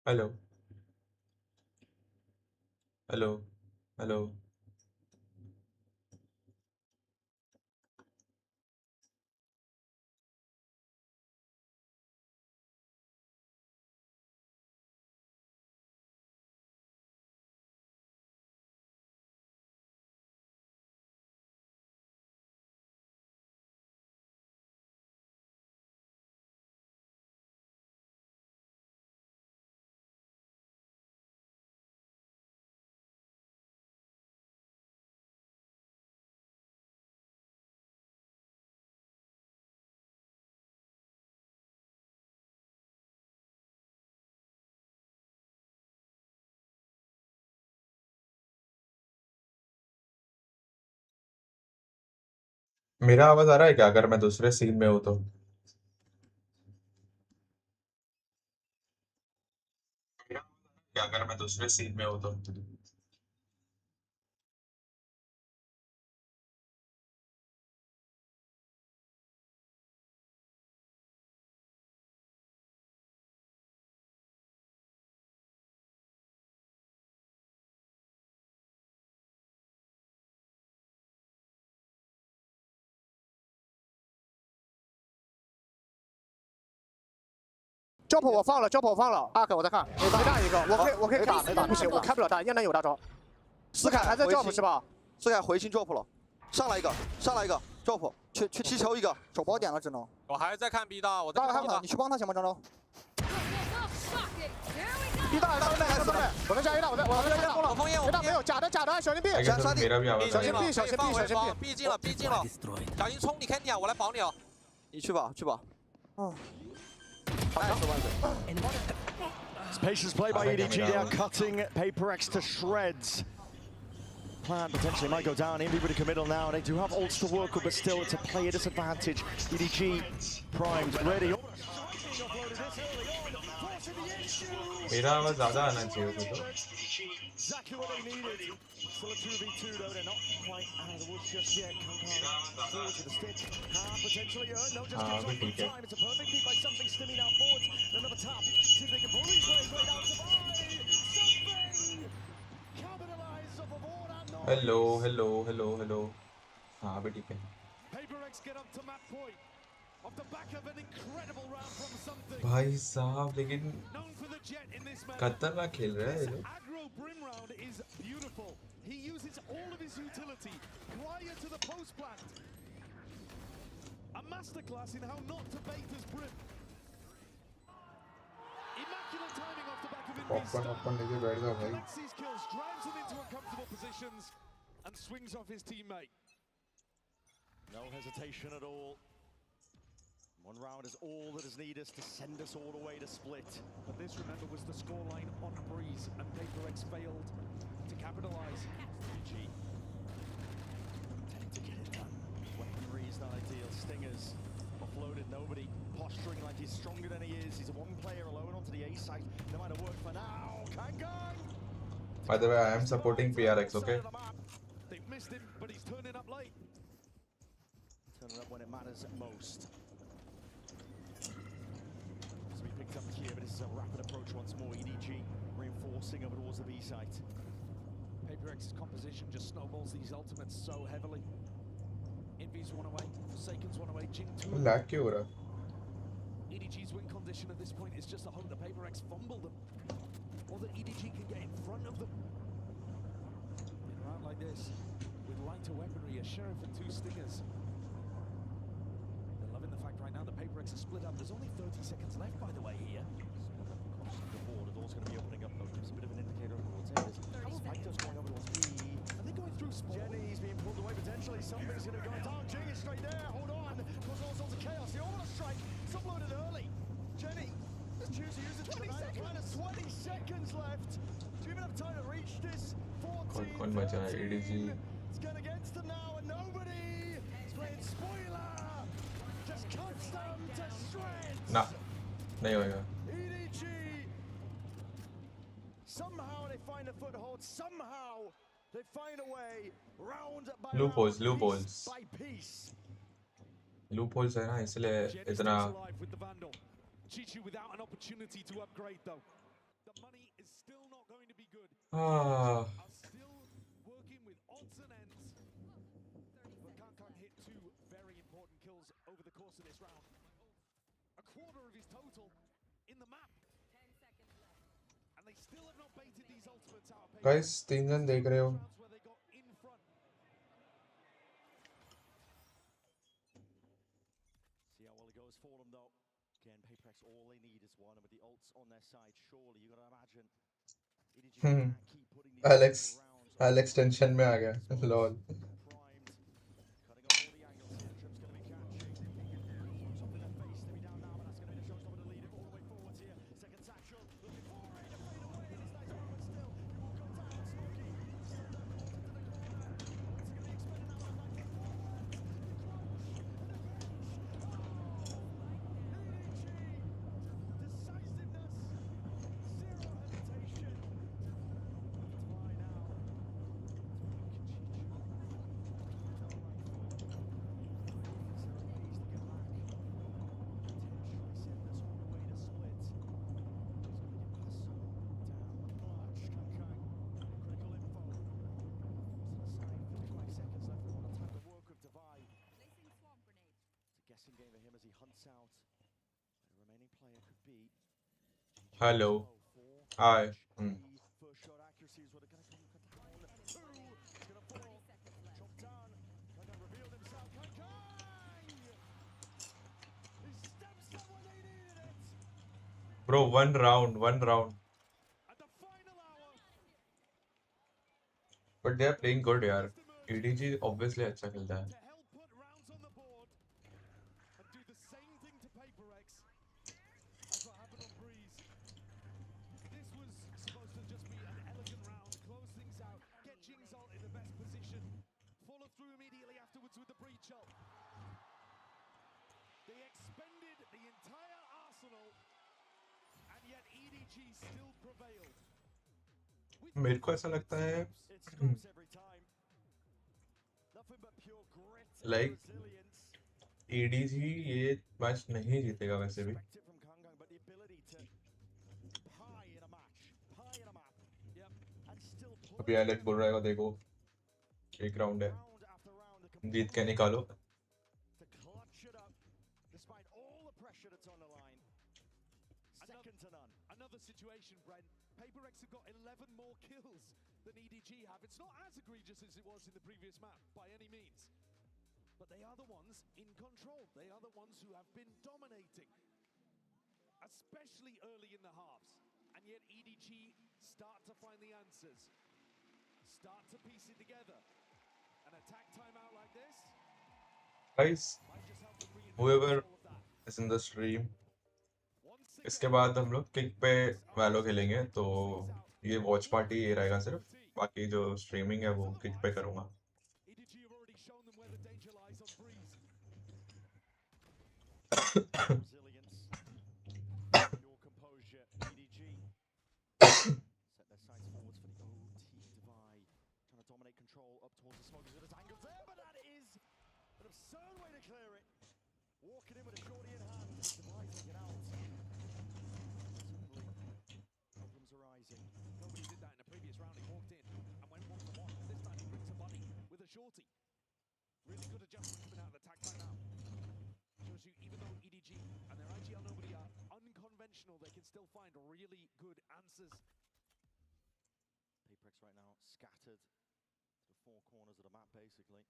Hello hello hello. मेरा आवाज आ रहा है क्या अगर मैं दूसरे सीन में हूँ तो? मेरा आवाज आ रहा है क्या अगर मैं दूसरे सीन में हूँ तो?招谱我放了，招谱我放了。阿克我在看，没大一个，我可以打，没打，不行，我开不了大，燕南有大招。斯凯还在招谱是吧？斯凯回清招谱了，上来一个，上来一个招谱，去踢球一个，手包点了只能。我还在看 B 大，我在大看 B 大，你去帮他行吗，张周？B 大大妹，我在加一大，我在加攻了。我封烟，我大没有，假的，小心 B， 杀敌。小心 B， 小心 B， 小心 B 进了，B 进了，小心冲你 Candy 啊，我来保你哦。你去吧，去吧。哦。 Patience play by EDG there, cutting Paper X to shreds. Plan potentially might go down. Everybody committal now. They do have ults to work with, but still it's a player disadvantage. EDG primed, ready. मेरा आवाज ज़्यादा आना चाहिए तो। Exactly what they needed. Still a 2v2 though, they're not quite out of the woods just yet. Kankan forward to the stick. Potentially earn, no, just gives on time. It's a perfect beat by something Stimmy now forward. Another tap. See if they can pull these players way down to buy something. Capitalize off of all that noise. Hello. हाँ अभी ठीक है। Paper X get up to map point. Off the back of an incredible round from something. भाई साहब लेकिन खतरनाक खेल रहा है ये लोग। Aggro Brim round is beautiful. He uses all of his utility prior to the post plant. A masterclass in how not to bait his Brim. Immaculate timing off the back of Invis stun. Collects these kills, drives them into uncomfortable positions, and swings off his teammate. No hesitation at all. One round is all that is needed to send us all the way to split. But this, remember, was the scoreline on Breeze, and Paper X failed to capitalize. GG. Tending to get it done. Weaponry's not ideal. Stingers offloaded. Nobody posturing like he's stronger than he is. He's a one player alone onto the A side. They might have worked for now. Kankan! By the way, I am supporting PRX, okay? They've missed him, but he's turning up late. Turning up when it matters most. Up here, but this is a rapid approach once more. EDG reinforcing over towards the B site. Paper X's composition just snowballs these ultimates so heavily. Invis one away, Forsaken's one away, Jing 2. Lag क्यों हो रहा? EDG's win condition at this point is just to hope that Paper X fumble them, or that EDG can get in front of them. In a round like this, with lighter weaponry, a Sheriff and 2 Stingers. Loving the fact right now the Paper X is split up. There's only 30 seconds left, by the way, here. The board is also going to be opening up, though. Gives a bit of an indicator of what's in this. Spectre's going over towards B. Are they going through spawn? Jenny's being pulled away potentially. Something's going to go down. Jing is straight there. Hold on. Cause all sorts of chaos. The Orbital strike. It's uploaded early. Jenny just choose to use it. 20 seconds. 20 seconds left. Do you even have time to reach this? 14. कौन बचा है? EDG. It's going against them now, and nobody is playing spoiler. Just cuts them to shreds. ना नहीं होएगा। EDG. Somehow they find a foothold. Somehow they find a way round by Loopholes, round, loopholes. piece by piece. Loopholes है ना इसलिए इतना। Chichi without an opportunity to upgrade though. the money is still not going to be good. Ah, Are still working with odds and ends. But Kang hit 2 very important kills over the course of this round. A quarter of his total in the map. And they still have not baited these ultimates out of paper. guys 3 जन देख रहे हो. Rounds where they got in front. See how well it goes for them though. Again, Paperex, all they need is one, and with the ults on their side, surely you gotta imagine EDG can't keep putting these Alex rounds on Alex tension में आ गया. Lol. primed. Cutting off all the angles here. Trip's gonna be catching. Smokes off in their face. They'll be down now, but that's gonna be the showstopper to lead it all the way forwards here. Second satchel. Looking for it to fade away. It is nice one, but still, he will go down. Smokey. Still not caught into the corner. What's he gonna be expecting now? Like the performance. Close. And the finish. Decisiveness. Zero hesitation. Fly now. Guessing game for him as he hunts out the remaining player could be Hello. Hi. First shot accuracy is what they're gonna come down. Two, it's gonna fall. Chop down. Kayjay revealed himself. Kayjay! He steps up when they needed it. Bro, one round. At the final hour. But they are playing good यार. EDG obviously अच्छा खेलता है. To help put rounds on the board and do the same thing to Paperex as what happened on Breeze. This was supposed to just be an elegant round, close things out, get Jingzalt in the best position, follow through immediately afterwards with the breach ult. They expended the entire arsenal, and yet EDG still prevailed. मेरे को ऐसा लगता है It scopes every time. Nothing but pure grit and Like- resilience. EDG ये match नहीं जीतेगा वैसे भी. Expect it from Kang, but the ability to pie in a match, pie in a map, and still pull अभी it Alex बोल रहा है देखो एक राउंड है round after round to जीत के निकालो. to clutch it up, despite all the pressure that's on the line. Second to none. Another situation, Brent. Paperex have got 11 more kills than EDG have. It's not as egregious as it was in the previous map, by any means. But they are the ones in control. They are the ones who have been dominating, especially early in the halves. And yet EDG start to find the answers, start to piece it together. An attack timeout like this Guys, might just help them reinforce whoever all of that. is in the stream, Once इसके again, बाद हम लोग kick पे वैलो खेलेंगे तो ये watch party ये रहेगा सिर्फ. बाकी जो स्ट्रीमिंग है वो किक पे करूँगा. EDG have already shown them where the danger lies on Breeze. Resilience. Your composure. EDG. Set their sights forwards for the OT divide. Trying to dominate control up towards the smokers with his angles there, but that is an absurd way to clear it. Walking in with a shorty in hand. Divide taken out. Suddenly, problems arising. Nobody did that in the previous round. He walked in and went 1-for-1. This time he brings a buddy with a shorty. Really good adjustment coming out of the tag timeout. Shows you, even though EDG and their IGL nobody are unconventional, they can still find really good answers. Paperex right now scattered to the four corners of the map, basically.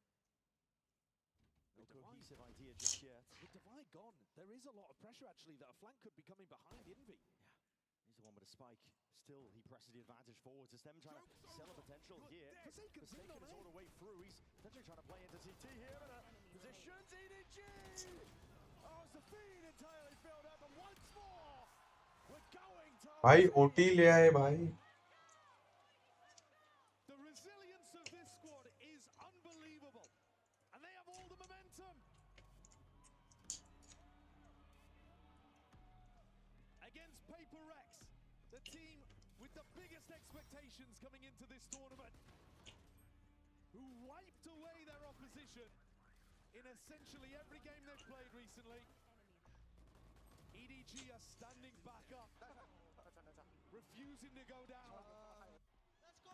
No cohesive idea just yet. With Divide gone, there is a lot of pressure actually that a flank could be coming behind Envy. He's the one with a spike. Still, he presses the advantage forwards. It's them trying to sell a potential here. Forsaken's in Forsaken on is all it. the way through. He's potentially trying to play into CT here in a position. EDG! Oh, it's the feed entirely filled up, and once more, we're going to... भाई OT ले आए भाई. The resilience of this squad is unbelievable, and they have all the momentum. Against Paperex, the team with the biggest expectations coming into this tournament, who wiped away their opposition in essentially every game they've played recently. EDG are standing back up. refusing to go down. Let's go!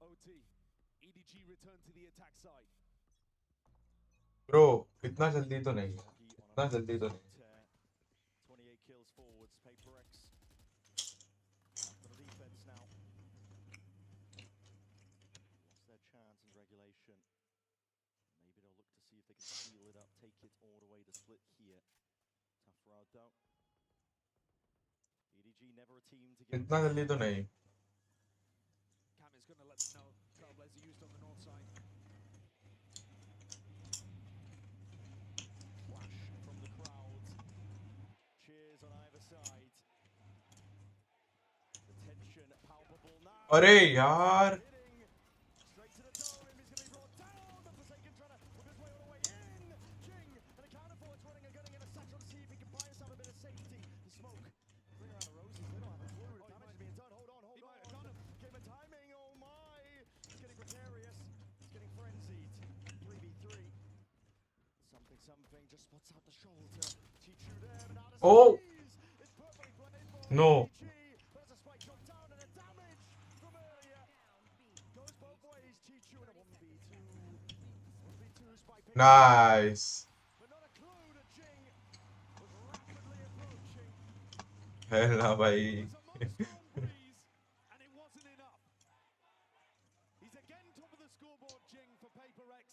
OT. EDG return to the attack side. Bro इतना जल्दी तो नहीं, इतना जल्दी तो नहीं. 28 kills forwards, Paper X. For the defense now. Lost their chance in regulation. Maybe they'll look to see if they can seal it up, take it all the way to split here. Tough road though. EDG never a team to get. इतना जल्दी तो नहीं. Cam is going to let them know Trailblazer used on the north side. Flash from the crowd. Cheers on either side. The tension palpable now. अरे यार. Straight to the dome. He's going to be brought down. The Forsaken trying to whip his way all the way in. Jing and a counter forward's running and getting in a satchel to see if he can buy himself a bit of safety. The smoke. Bring around the roses. They don't have a clue. The damage is being done. Hold on, hold on. Give him timing. Oh my. It's getting precarious. It's getting frenzied. 3v3. Something just spots out the shoulder. Chichu there, but out of Oh. space. It's perfectly played for No. EDG. There's a spike drop down and a damage from earlier. Goes both ways. Chichu in a 1v2. 1v2 spike pick. Nice. But not a clue that Jing was rapidly approaching. है ना भाई. It was a monstrous breeze, and it wasn't enough. He's again top of the scoreboard, Jing, for Paper X.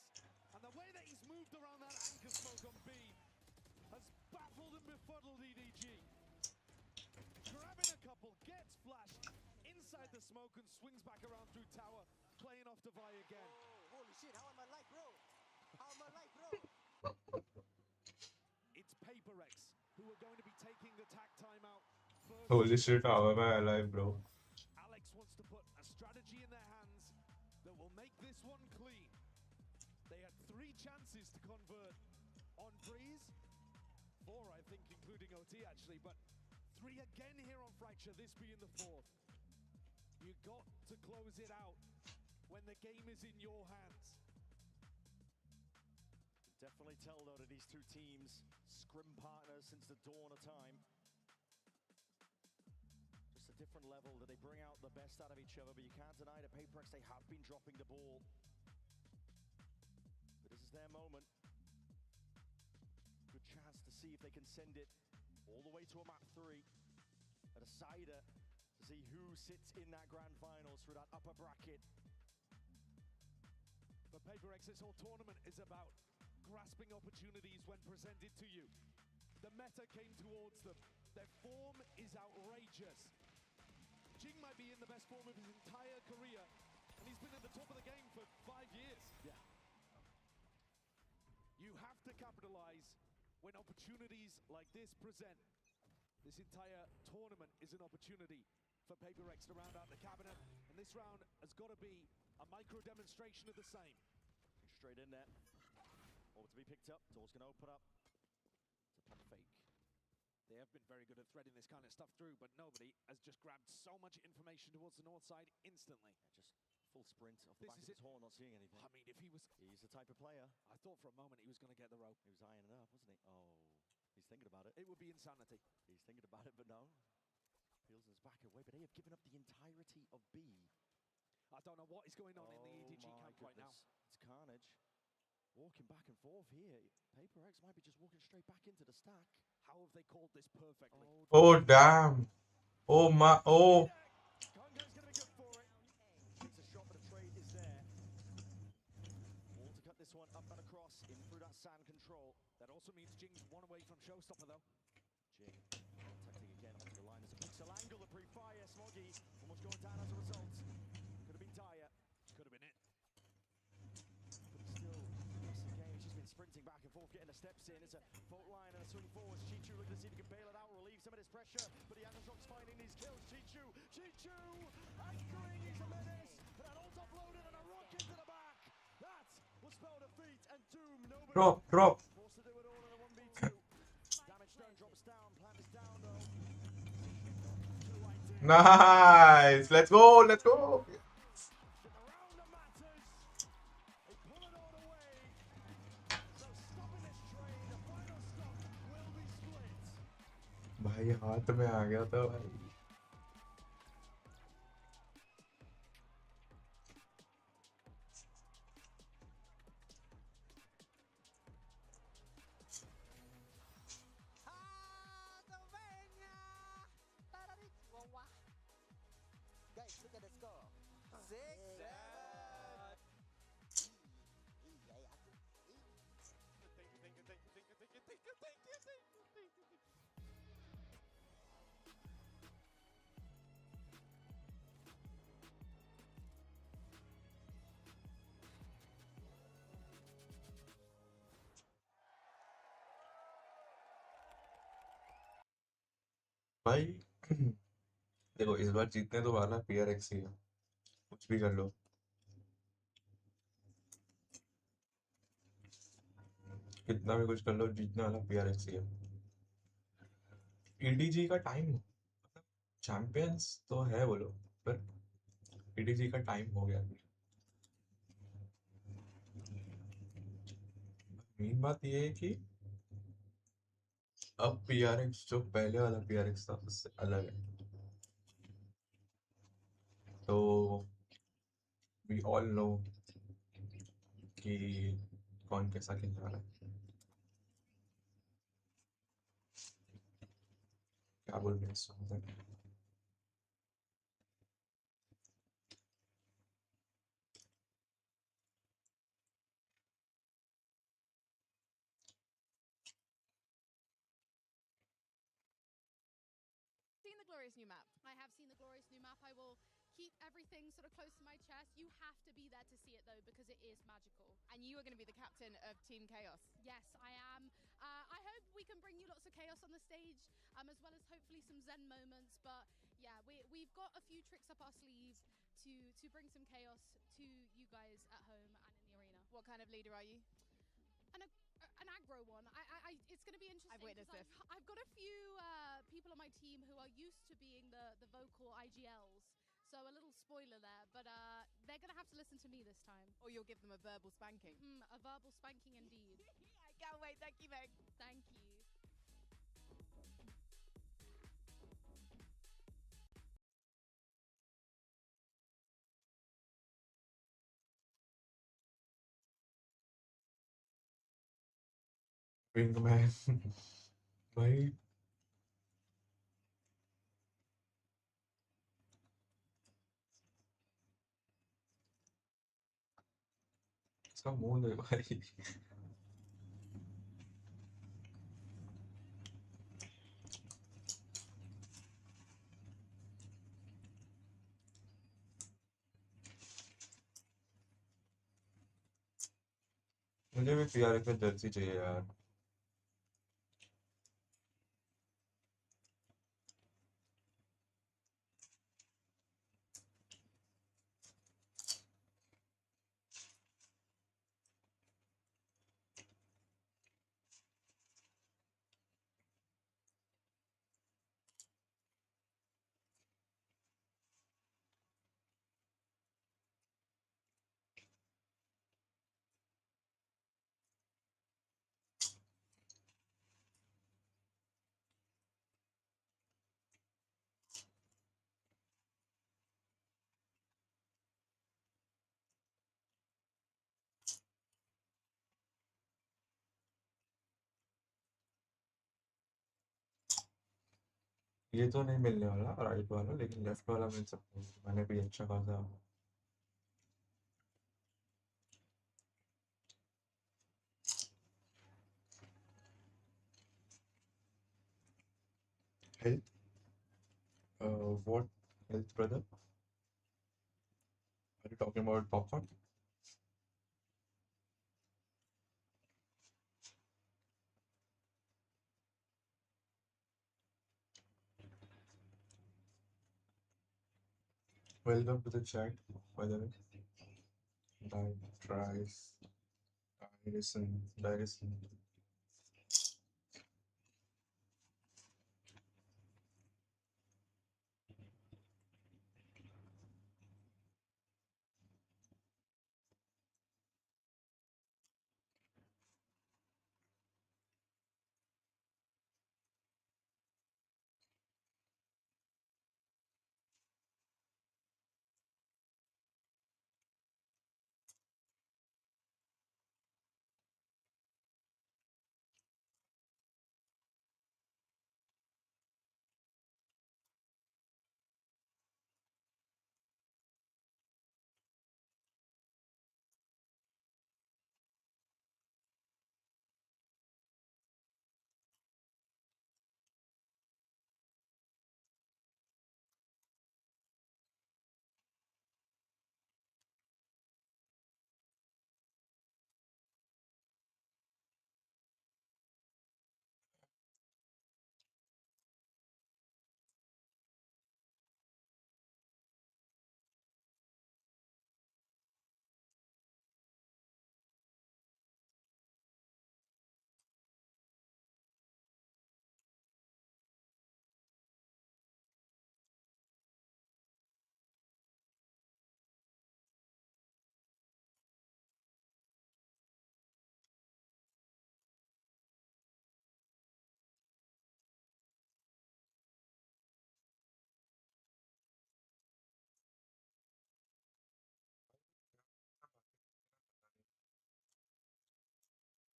And the way that he's moved around that anchor smoke on B has baffled and befuddled EDG. Grabbing a couple, gets flashed inside the smoke and swings back around through tower, playing off to Vi again. Holy shit, how am I live, bro? How am I live, bro? It's Paper X who are going to be taking the tack timeout first. Holy shit, how am I alive, bro? Alex wants to put a strategy in their hands that will make this one clean. They had 3 chances to convert on Breeze. 4, I think, including OT actually, but 3 again here on Fracture, this being the 4th. You got to close it out when the game is in your hands. Definitely tell though that these two teams, scrim partners since the dawn of time. Just a different level that they bring out the best out of each other, but you can't deny that Paper X, they have been dropping the ball. But this is their moment. Good chance to see if they can send it all the way to a map 3. A decider to see who sits in that grand finals through that upper bracket. For Paper X, this whole tournament is about grasping opportunities when presented to you. The meta came towards them. Their form is outrageous. Jing might be in the best form of his entire career, and he's been at the top of the game for 5 years. Yeah. You have to capitalize when opportunities like this present. This entire tournament is an opportunity for Paper X to round out the cabinet, and this round has got to be a micro demonstration of the same. Straight in there. Over to be picked up. Door's going to open up. It's a pump fake. They have been very good at threading this kind of stuff through, but nobody has just grabbed so much information towards the north side instantly. Just full sprint off the This back is of his it. horn, not seeing anything. I mean, if he was... He's the type of player. I thought for a moment he was going to get the rope. He was eyeing it up, wasn't he? Oh, he's thinking about it. It would be insanity. He's thinking about it, but no. Peels his back away, but they have given up the entirety of B. I don't know what is going on in the EDG my camp right now. goodness. It's carnage. Walking back and forth here. Paper X might be just walking straight back into the stack. How have they called this perfectly? Oh damn. Oh my. Oh. Congo's gonna be good for it. Takes a shot, but the trade is there. All to cut this one up and across, in through that sand control. That also means Jing's one away from Showstopper, though. Jing, contacting again onto the line. There's a pixel angle, the pre-fire. Smoggy almost going down as a result. Could have been dire. Could have been it. But he's still missing game. She's been sprinting back and forth, getting the steps in. It's a fault line and a swing forward. Chichu looking to see if he can bail it out, relieve some of this pressure. But the Anashock's finding these kills. Chichu anchoring. He's a menace. But that ult offloaded and a rocket to the back. That will spell defeat and doom. Nobody Drop. forced to do it all in a 1v2. Damage done, drops down. Plant is down though. Nice. Let's go. Let's go. Around the matters. They pull it all away. So भाई हाथ में आ गया था भाई। Guys, look at the score. 6-7. भाई देखो इस बार जीतने तो वाला PRX ही है, कुछ भी कर लो। कितना भी कुछ कर लो, जीतने वाला PRX ही है। EDG का टाइम, मतलब चैंपियंस तो है वो लोग, पर EDG का टाइम हो गया। मेन बात ये है कि अब PRX जो पहले वाला PRX था उससे अलग है। तो वी ऑल नो कि कौन कैसा खेलने वाला है। क्या बोल रहे हैं सुनते हैं। Seen the glorious new map. I have seen the glorious new map. I will keep everything sort of close to my chest. You have to be there to see it though, because it is magical. And you are going to be the captain of Team Chaos. Yes, I am. I hope we can bring you lots of chaos on the stage, as well as hopefully some zen moments. But yeah, we've got a few tricks up our sleeve to bring some chaos to you guys at home and in the arena. What kind of leader are you? An aggro one. It's going to be interesting. I've witnessed this. I've got a few people on my team who are used to being the vocal IGLs, so a little spoiler there. But they're going to have to listen to me this time. Or you'll give them a verbal spanking. A verbal spanking indeed. I can't wait. Thank you, Meg. Thank you. Wingman भाई इसका मुंह दे भाई। मुझे भी PRX में Jersey चाहिए यार। ये तो नहीं मिलने वाला राइट वाला, लेकिन लेफ्ट वाला मिल सकता है। मैंने भी अच्छा खासा health. What health brother, are you talking about popcorn? Welcome to the chat by the way. डायरेसन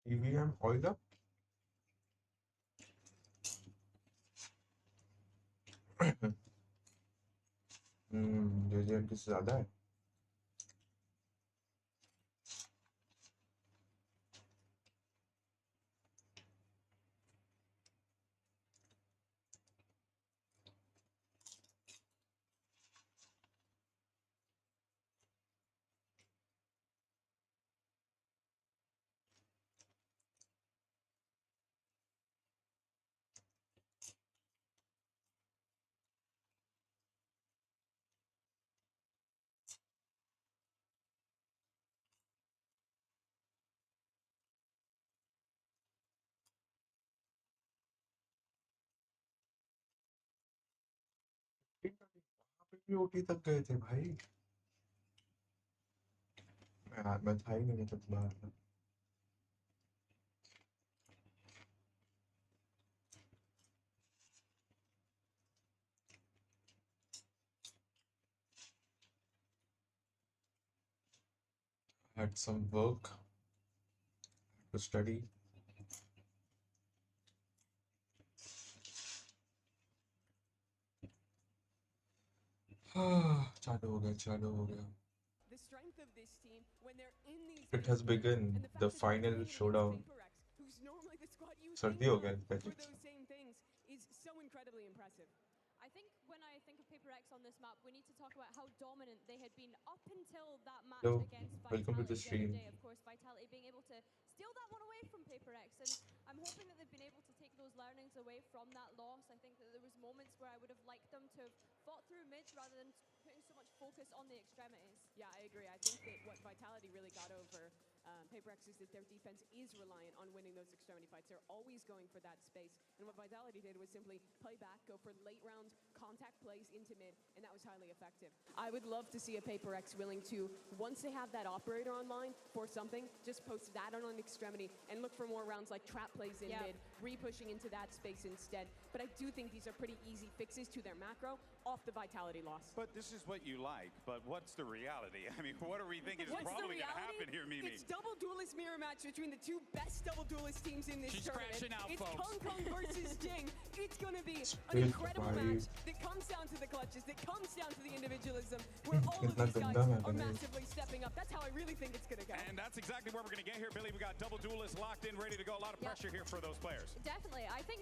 EVM oil up. JJM से ज़्यादा है. ओटी तक गए थे भाई. मैं था ही नहीं तब बाहर. Had some work to study. चालू हो गया. The strength of this team when they're in these It has begun. and the fact The that they're final playing against showdown. PaperX, who's normally the squad you सर्दी think हो गया of for Kayjay. those same things, is so incredibly impressive. I think when I think of PaperX on this map, we need to talk about how dominant they had been up until that match Hello, against welcome to Vitality the the stream. other day. Of course, Vitality being able to steal that one away from PaperX, and I'm hoping that they've been able to take those learnings away from that loss. I think that there was moments where I would have liked them to have fought through mids rather than putting so much focus on the extremities. Yeah, I agree. I think that what Vitality really got over PaperX is that their defense is reliant on winning those extremity fights. They're always going for that space. And what Vitality did was simply play back, go for late round contact plays into mid, and that was highly effective. I would love to see a PaperX willing to, once they have that operator online for something, just post that on an extremity and look for more rounds like trap plays in mid, re-pushing into that space instead. But I do think these are pretty easy fixes to their macro off the Vitality loss. But this is what you like, but what's the reality? I mean, what are we thinking is What's probably the going to reality? happen here, Mimi? It's double duelist mirror match between the two best double duelist teams in this She's tournament. crashing out, It's folks. Kong Kong versus Jing. It's going to be an Straight incredible five. match that comes down to the clutches, that comes down to the individualism, where all of कितना these guys गंदा match are है ये. massively stepping up. That's how I really think it's going to go. And that's exactly where we're going to get here, Billy. We got double duelists locked in, ready to go. A lot of pressure here for those players. Definitely. I think,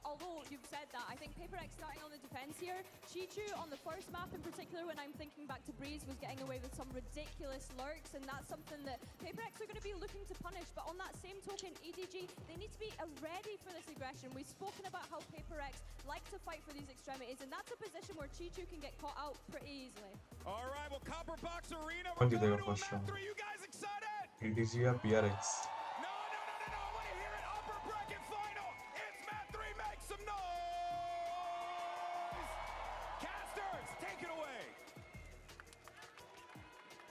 although you've said that, I think PaperX starting on the defense here. Chichu on the first map in particular, when I'm thinking back to Breeze, was getting away with some ridiculous lurks, and that's something that PaperX are going to be looking to punish. But on that same token, EDG, they need to be ready for this aggression. We've spoken about how PaperX like to fight for these extremities, and that's a position where Chichu can get caught out pretty easily. All right, well, Copper Box Arena, कौन we're जीतेगा going to a first map round? 3. You guys excited? EDG या PRX? No, I want to hear it. Upper bracket final. It's map 3. Make some noise. Casters, take it away.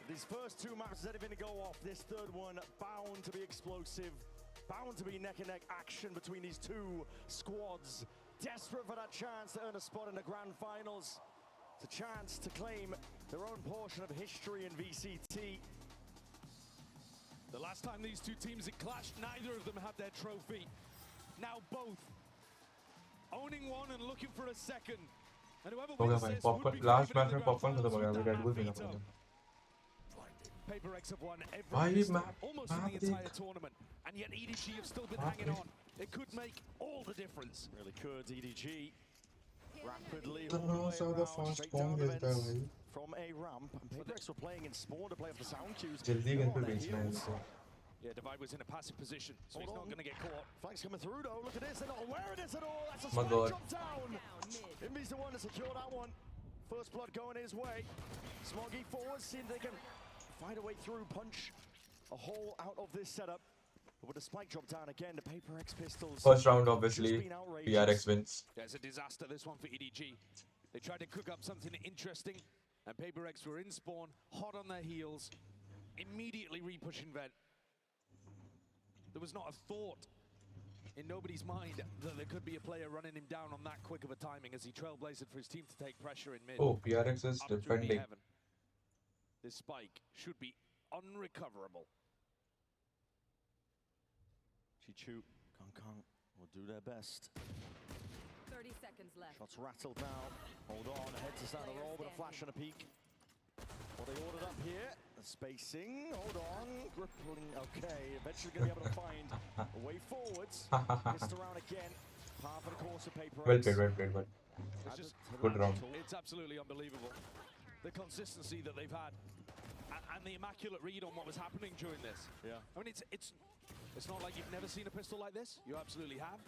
These first two matches that are going to go off, this third one bound to be explosive, bound to be neck-and-neck action between these two squads. Desperate for that chance to earn a spot in the grand finals. It's a chance to claim their own portion of history in VCT. The last time these two teams had clashed, neither of them had their trophy. Now both owning one and looking for a second. And whoever हो गया wins भाई. this would Popcorn be last favored match in में the grand popcorn खत्म हो finals गया. with अभी Red that Bull पीना veto. पड़ेगा. PaperX have won every भाई pistol, map almost in map the देख. entire tournament, and yet EDG have still been Map hanging देख. on. It could make all the difference. Really could. EDG rapidly इतना all the way ज़्यादा around, fast straight कौन down the खेलता है vents भाई? from a ramp. And PaperX were playing in spawn to play off the sound cues. जल्दी They're gun on पे their बेचना है heels. इनको. Yeah, Divide was in a passive position, so he's Hold not on. going to get caught. Flags coming through though. Look at this. They're not aware of this at all. That's a My spike God. drop down. Inby's the one to secure that one. First blood going his way. Smoggy forward, seeing if they can find a way through, punch a hole out of this setup. But with the spike drop down again, the PaperX pistols. First round just obviously been outrageous. PRX wins. Yeah, it's a disaster, this one for EDG. They tried to cook up something interesting, and PaperX were in spawn, hot on their heels, immediately re-pushing vent. There was not a thought in nobody's mind that there could be a player running him down on that quick of a timing as he trailblazed for his team to take pressure in mid. Oh, PRX is Up through defending. heaven. This spike should be unrecoverable. Chichu, Kang will do their best. 30 seconds left. Shots rattled now. Hold on, ahead to start the roll, but a flash and a peek. What they ordered up here, the spacing, hold on, gripping, okay, eventually going to be able to find a way forwards. Missed around again, par for the course of paper. Well played, well played, well. Good round. It's absolutely unbelievable. The consistency that they've had and the immaculate read on what was happening during this. Yeah. I mean, it's not like you've never seen a pistol like this. You absolutely have.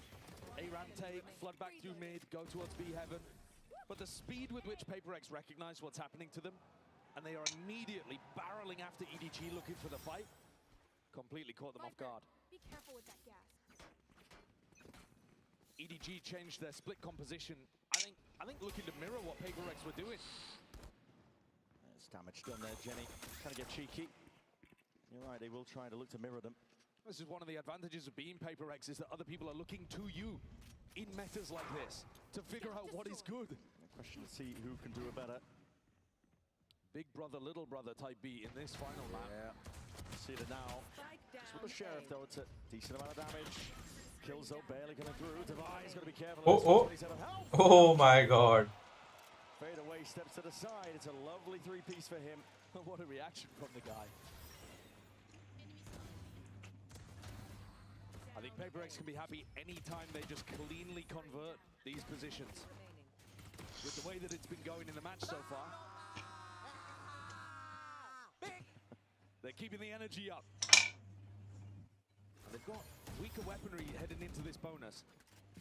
A-Ram take, flood back through mid, go towards B heaven. But the speed with which PaperX recognize what's happening to them, and they are immediately barreling after EDG looking for the fight, completely caught them off guard. Be careful with that gas. EDG changed their split composition. I think looking to mirror what PaperX were doing. There's damage done there, Jenny. Trying to get cheeky. You're right, they will try to look to mirror them. This is one of the advantages of being PaperX, is that other people are looking to you in metas like this to figure out what is good. The question to see who can do it better. Big brother, little brother type B in this final map. Yeah, see it now. Just with the Sheriff though, it's a decent amount of damage. Kills though, barely coming through. Devi's got to be careful. Oh my god. Fade away, steps to the side. It's a lovely three-piece for him. What a reaction from the guy. I think PaperX can be happy anytime they just cleanly convert these positions. With the way that it's been going in the match so far. They're keeping the energy up. And they've got weaker weaponry heading into this bonus.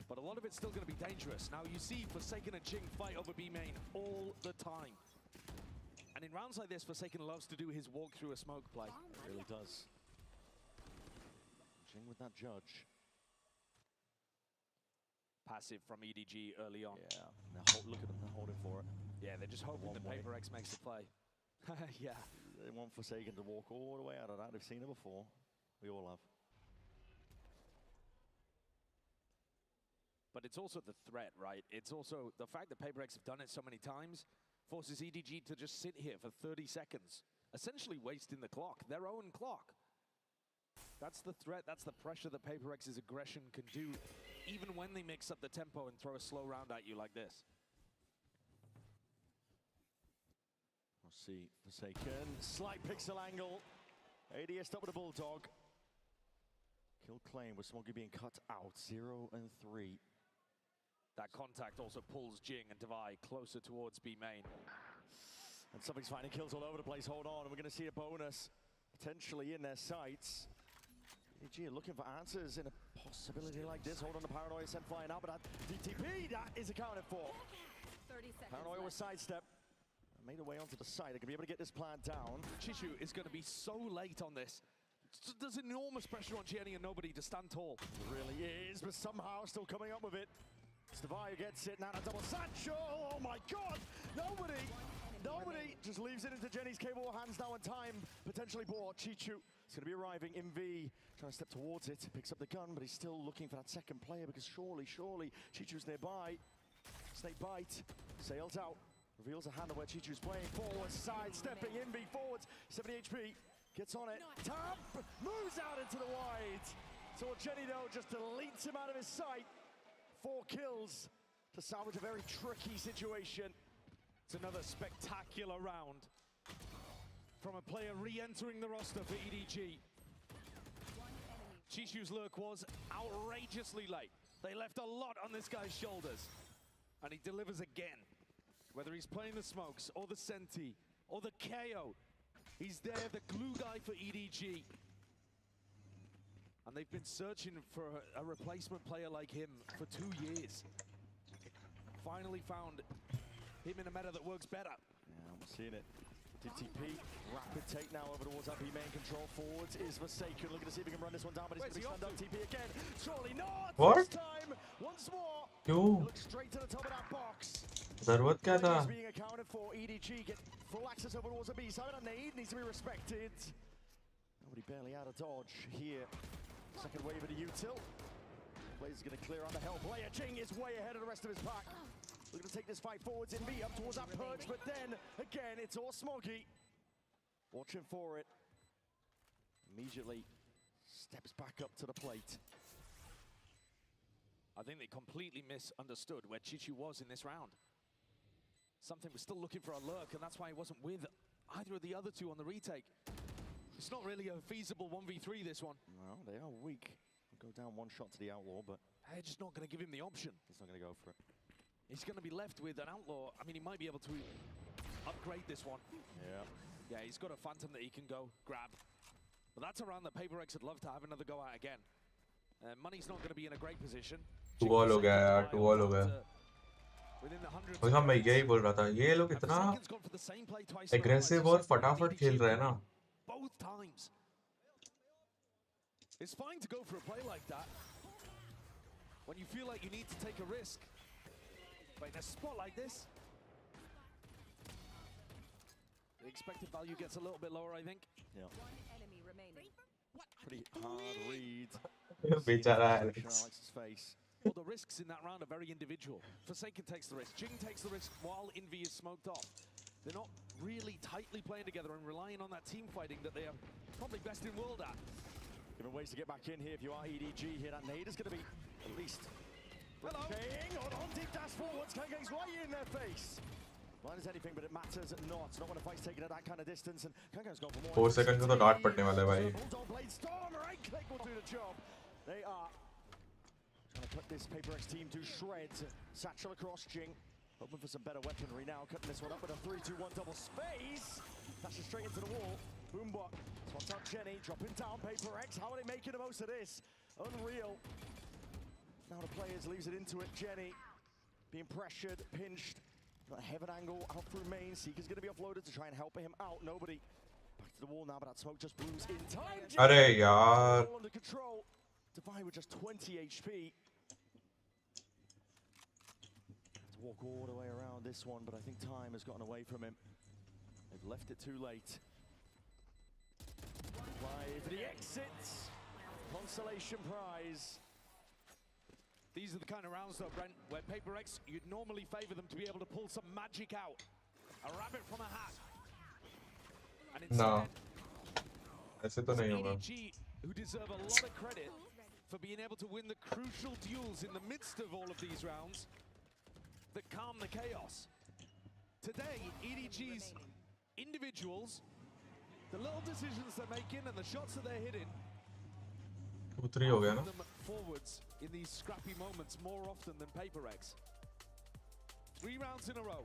But a lot of it's still going to be dangerous. Now you see Forsaken and Ching fight over B main all the time. And in rounds like this, Forsaken loves to do his walk through a smoke play. It really does. Ching with that judge. Passive from EDG early on. Yeah, look at them, they're holding for it. Yeah, they're just hoping that PaperX makes the play. Yeah. They want Forsaken to walk all the way out of that. They've seen it before. We all have. But it's also the threat, right? It's also the fact that PaperX have done it so many times forces EDG to just sit here for 30 seconds, essentially wasting the clock, their own clock. That's the threat, that's the pressure that PaperX's aggression can do, even when they mix up the tempo and throw a slow round at you like this. We'll see, Forsaken, slight pixel angle. ADS up with a Bulldog. Kill claim with Smoggy being cut out, 0 and 3. That contact also pulls Jing and Devi closer towards B main. And something's finding kills all over the place, hold on, and we're gonna see a bonus potentially in their sights. EG are looking for answers in a possibility like this. Hold on to Paranoia, sent flying out, but that DTP, that is accounted for. 30 seconds Paranoia was sidestep. Made their way onto the side. They're going to be able to get this plan down. Chichu is going to be so late on this. There's enormous pressure on Jenny and nobody to stand tall. It really is, but somehow still coming up with it. Stevie gets it, now a double Sancho. Oh my god! Nobody just leaves it into Jenny's capable hands now, and time potentially bought. Chichu is going to be arriving in V, trying to step towards it, picks up the gun, but he's still looking for that second player because surely Chichu's nearby. Snake bite, sails out, reveals a hand where Chichu's playing forward, side stepping in V forwards, 70 HP, gets on it, tap, moves out into the wide. So Jenny though just deletes him out of his sight. 4 kills to salvage a very tricky situation. It's another spectacular round from a player re-entering the roster for EDG. Chichu's lurk was outrageously late. They left a lot on this guy's shoulders, and he delivers again. Whether he's playing the smokes, or the Senti, or the KO, he's there, the glue guy for EDG. And they've been searching for a replacement player like him for 2 years. Finally found him in a meta that works better. Yeah, I'm seeing it. DTP, rapid take now over towards that B main. Control forwards is Forsaken. Looking to see if he can run this one down, but he's going to be stunned up. TP again. Surely not. What? This time, once more. Yo. Looks straight to the top of that box. जरूरत क्या था? Being accounted for. EDG get full access over towards the B side. That need needs to be respected. Nobody barely out of dodge here. Second wave of the util. Blaze is going to clear on the hell player. Ching is way ahead of the rest of his pack. Looking to take this fight forwards in B up towards that perch, but then again it's all Smoggy. Watching for it. Immediately steps back up to the plate. I think they completely misunderstood where Chichi was in this round. Something was still looking for a lurk, and that's why he wasn't with either of the other two on the retake. It's not really a feasible 1v3, this one. Well, they are weak. Go down one shot to the Outlaw, but they're just not going to give him the option. He's not going to go for it. He's going to be left with an Outlaw. I mean, he might be able to upgrade this one. Yeah. Yeah, he's got a Phantom that he can go grab. But that's a round that PaperX would love to have another go at again. Money's not going to be in a great position. 2 all हो गया यार, 2 all हो गया. भाई हाँ, मैं यही बोल रहा था, ये लोग इतना aggressive और फटाफट खेल रहे हैं ना. Both times. It's fine to go for a play like that when you feel like you need to take a risk. But in a spot like this, the expected value gets a little bit lower, I think. Yeah. One enemy remaining. Pretty hard read. बेचारा Alex. Alex's face. Well, the risks in that round are very individual. Forsaken takes the risk. Jing takes the risk while Envy is smoked off. They're not really tightly playing together and relying on that team fighting that they are probably best in world at. Given ways to get back in here if you are EDG here. That nade is going to be at least. King on deep dash forwards. Kayjay's right in their face. Blind as anything, but it matters not. Not when a fight's taken at that kind of distance. And Kayjay's gone for more. 4 seconds में तो डांट पड़ने वाला है भाई. Blade Storm, right click will do the job. They are trying to cut this PaperX team to shreds. Satchel across Jing. Hoping for some better weaponry now. Cutting this one up with a 3-2-1 double space. Dashes straight into the wall. Boombot. Spots out Jenny. Dropping down PaperX. How are they making the most of this? Unreal. Now the players leaves it into it. Jenny being pressured, pinched. Got a heaven angle out through main. Seeker's going to be offloaded to try and help him out. Nobody. Back to the wall now, but that smoke just blooms in time. अरे यार. All under control. Divide with just 20 HP. To walk all the way around this one, but I think time has gotten away from him. They've left it too late. Live the exits. Consolation prize. These are the kind of rounds, though, Brent, where PaperX, you'd normally favor them to be able to pull some magic out. A rabbit from a hat. And instead, No. ऐसे तो नहीं होगा. EDG, who deserve a lot of credit for being able to win the crucial duels in the midst of all of these rounds that calm the chaos. Today, EDG's individuals, the little decisions they're making and the shots that they're hitting, 2-3 हो गया ना. them forwards in these scrappy moments more often than PaperX. 3 rounds in a row.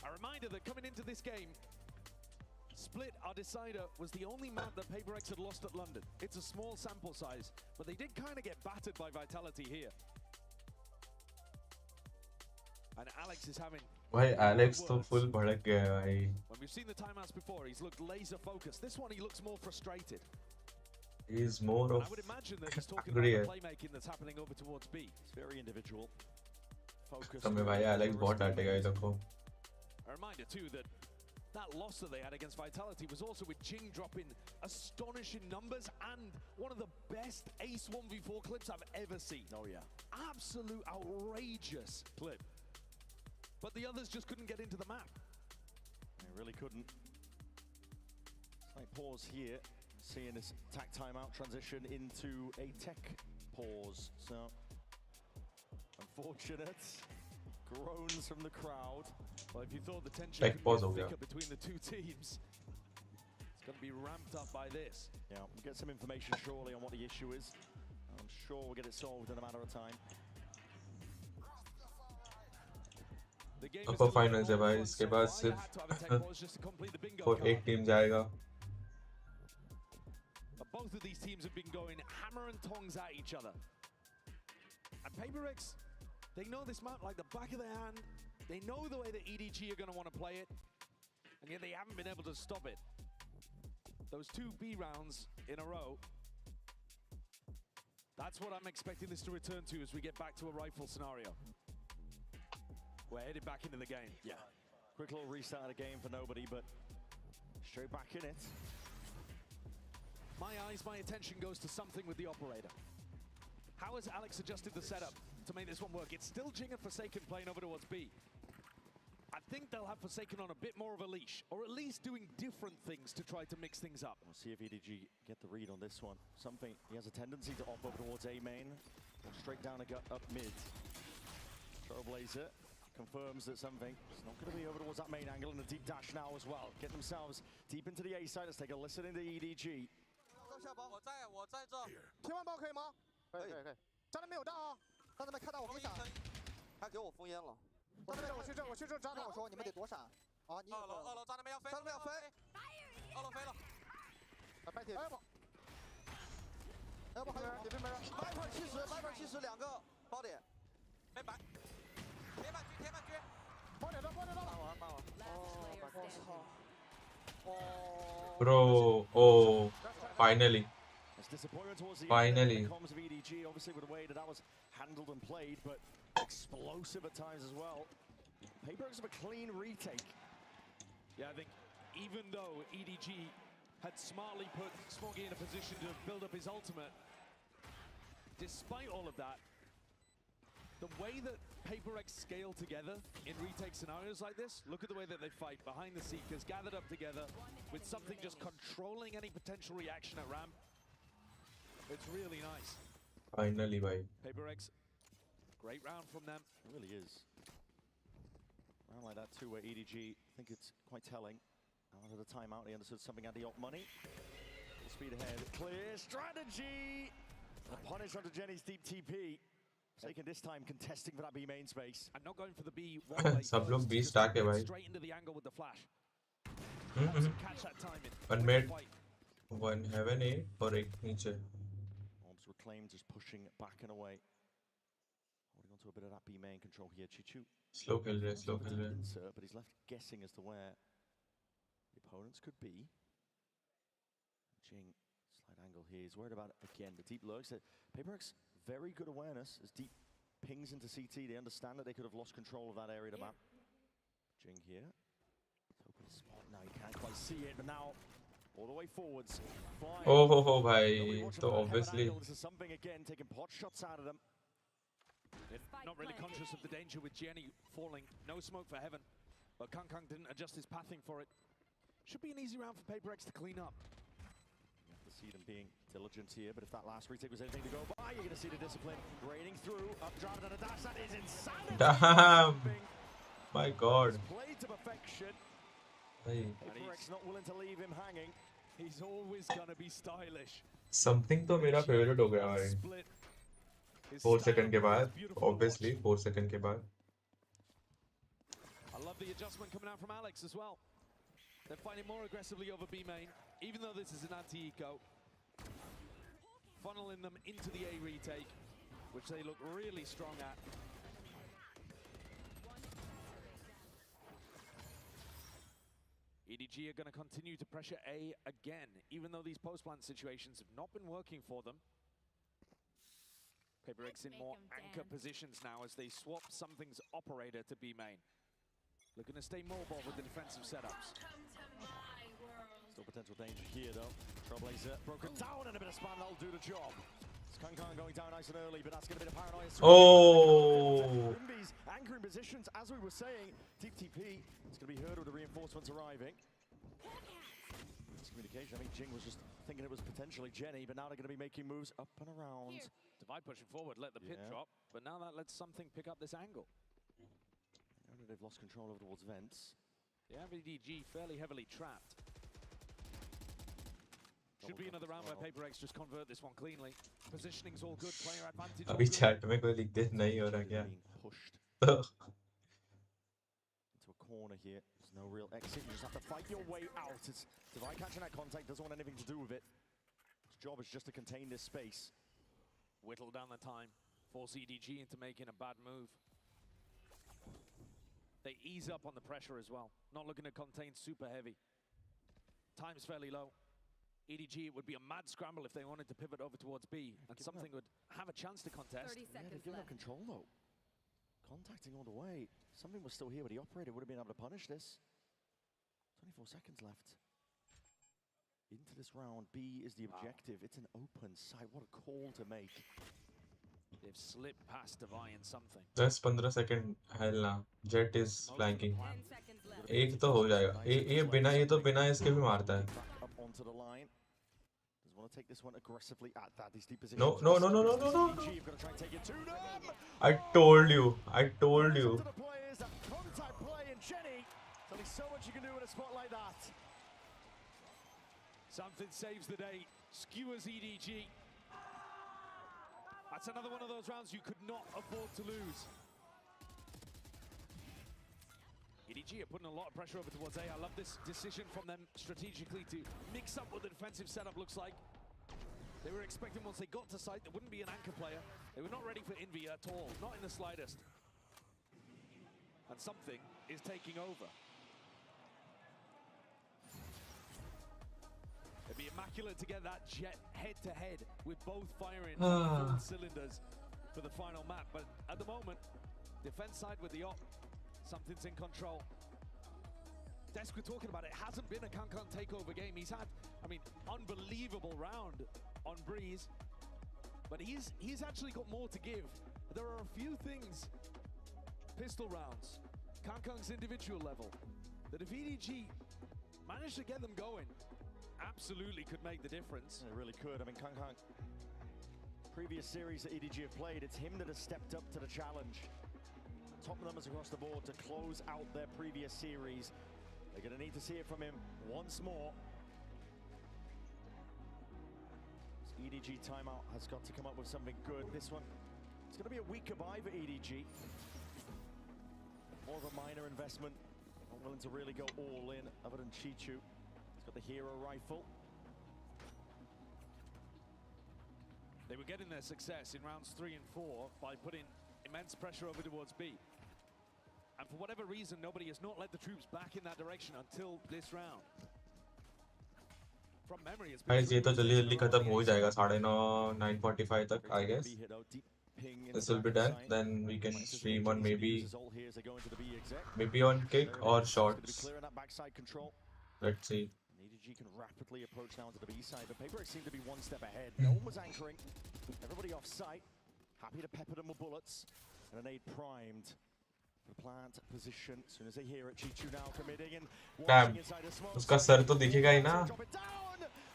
A reminder that coming into this game, Split, our decider, was the only map that PaperX had lost at London. It's a small sample size, but they did kind of get battered by Vitality here. And Alex is having... भाई Alex तो full भड़क गया है भाई. When we've seen the timeouts before, he's looked laser focused. This one, he looks more frustrated. He's more of I would imagine that he's talking about the playmaking that's happening over towards B. It's very individual. Focus. समय भाई Alex बहुत डांटेगा ये देखो. A reminder too that that loss that they had against Vitality was also with Jing dropping astonishing numbers and one of the best Ace 1v4 clips I've ever seen. Oh yeah. Absolute outrageous clip. But the others just couldn't get into the map. They really couldn't. Slight pause here. Seeing this tack timeout transition into a tech pause. So, unfortunate. Groans from the crowd. Well, if you thought the tension Tech could pause be हो गया. thicker between the two teams, it's going to be ramped up by this. Yeah, we'll get some information shortly on what the issue is. I'm sure we'll get it solved in a matter of time. The game Upper finals है भाई. इसके बाद सिर्फ और एक team जाएगा. Both of these teams have been going hammer and tongs at each other. And PaperX, they know this map like the back of their hand. They know the way that EDG are going to want to play it. And yet they haven't been able to stop it. Those 2 B rounds in a row. That's what I'm expecting this to return to as we get back to a rifle scenario. We're headed back into the game. Yeah. Quick little restart of the game for nobody, but straight back in it. My eyes, my attention goes to something with the operator. How has Alex adjusted the setup to make this one work? It's still Jing and Forsaken playing over towards B. At think they'll have Forsaken on a bit more of a leash, or at least doing different things to try to mix things up. We'll see if EDG get the read on this one. Something, he has a tendency to off over towards A main, or straight down and go up mid. Trailblazer confirms that something is not going to be over towards that main angle, and a deep dash now as well. Get themselves deep into the A side. Let's take a listen into EDG. 我在这。天完包可以吗？可以。炸弹没有到啊！让他们看到我给你闪，他给我封烟了。我去这炸弹。我说你们得躲闪。啊，你二楼炸弹没要飞，炸弹没要飞。二楼飞了。白铁。要不还有铁兵没人？Viper 70两个包点。没白。铁板狙。包点到。慢完。我操！ Bro, oh, finally. Finally. Obviously with the way that was handled and played, but explosive at times as well. Paperx have a clean retake. Yeah, I think even though EDG had smartly put Smoggy in a position to build up his ultimate, despite all of that, the way that PaperX scale together in retake scenarios like this, look at the way that they fight behind the Seekers, gathered up together with something just controlling any potential reaction at ramp. It's really nice. Finally, bhai. PaperX, great round from them. It really is. Round like that too, where EDG, I think it's quite telling. Out of the timeout, he understood something at the op money. Full speed ahead, clear strategy! A punish onto Jenny's deep TP. Taken this time, contesting for that B main space. And not going for the B. सब लोग B stack है भाई. Straight into the angle with the flash. Catch that timing. One mid, one heaven A, और एक नीचे. Orbs reclaimed, just pushing back and away. Holding on to a bit of that B main control here. Chichu. Slow kill रहे. Insert, but he's left guessing as to where the opponents could be. Jing, slight angle here. He's worried about again the deep lurks. PaperX. Very good awareness as deep pings into CT. They understand that they could have lost control of that area of the map. Jing here. Open spot. Now you can't quite see it, but now all the way forwards. Flying. Oh, bhai. So obviously. This is something again, taking pot shots out of them. Not really conscious of the danger with Jenny falling. No smoke for heaven. But Kang didn't adjust his pathing for it. Should be an easy round for PaperX to clean up. See them being diligent here, but if that last retake was anything to go by, you're going to see the discipline raining through. Updraft and a dash, that is insanity. Damn! My God. Played to perfection. Hey. PaperX not willing to leave him hanging. He's always going to be stylish. Something तो मेरा favorite हो गया भाई. 4 second के बाद, obviously 4 second के बाद. I love the adjustment coming out from Alex as well. They're fighting more aggressively over B main, even though this is an anti-eco. Funneling them into the A retake, which they look really strong at. EDG are going to continue to pressure A again, even though these post-plant situations have not been working for them. PaperX in more anchor positions now as they swap something's operator to B main. Looking to stay mobile with the defensive setups. Still potential danger here though. Trailblazer broken down and a bit of spam, that'll do the job. Kang going down nice and early, but that's going to be the paranoia. Oh! These anchoring positions, as we were saying, deep TP, it's going to be heard with the reinforcements arriving. Miscommunication, I think Jing was just thinking it was potentially Jenny, but now they're going to be making moves up and around. Divide pushing forward, let the pit drop, but now that lets something pick up this angle. They've lost control over towards vents. Yeah, VDG fairly heavily trapped. Should be another round where PaperX just convert this one cleanly. Positioning's all good, player advantage. अभी chat में कोई लिख दे नहीं हो रहा क्या? Pushed into a corner here. There's no real exit. You just have to fight your way out. It's Divide catching that contact, doesn't want anything to do with it. His job is just to contain this space. Whittle down the time, force EDG into making a bad move. They ease up on the pressure as well. Not looking to contain super heavy. Time's fairly low. EDG, it would be a mad scramble if they wanted to pivot over towards B, and something would have a chance to contest. 30 seconds they've given up control though. Contacting all the way. Something was still here, but the operator would have been able to punish this. 24 seconds left. Into this round, B is the objective. It's an open site. What a call to make. They've slipped past Devi in something. 10-15 second hell ना jet is flanking 10 seconds left. एक तो हो जाएगा ये बिना इसके भी मारता है no no no no no no no I told you Only so much you can do in a spot like that. Something saves the day, skewers EDG. That's another one of those rounds you could not afford to lose. EDG are putting a lot of pressure over towards A. I love this decision from them strategically to mix up what the defensive setup looks like. They were expecting once they got to site, there wouldn't be an anchor player. They were not ready for Envy at all, not in the slightest. And something is taking over. It'd be immaculate to get that jet head-to-head with both firing on full cylinders for the final map. But at the moment, defense side with the op, something's in control. Desk, we're talking about it, hasn't been a Kankan takeover game. He's had, I mean, unbelievable round on Breeze, but he's actually got more to give. There are a few things, pistol rounds, Kankang's individual level, that if EDG managed to get them going, absolutely could make the difference. It really could. I mean, Kankang, previous series that EDG have played, it's him that has stepped up to the challenge. Top numbers across the board to close out their previous series. They're going to need to see it from him once more. This EDG timeout has got to come up with something good. This one, it's going to be a weaker buy for EDG. More of a minor investment. Not willing to really go all in, other than Chichu. He's got the hero rifle. They were getting their success in rounds 3 and 4 by putting immense pressure over towards B. And for whatever reason, nobody has not led the troops back in that direction until this round. From memory, it's been ये तो जल्दी खत्म हो जाएगा 9:30 9:45 तक I guess. This will be done, then we can stream on maybe on kick or shorts. Let's see. EDG can rapidly approach now to the B side, but Paper seem to be one step ahead. No one was anchoring. Everybody off site. Happy to pepper them with bullets. And a nade primed for plant position. As soon as they hear it, Chichu now committing and watching inside the smoke. उसका sir तो दिखेगा ही ना.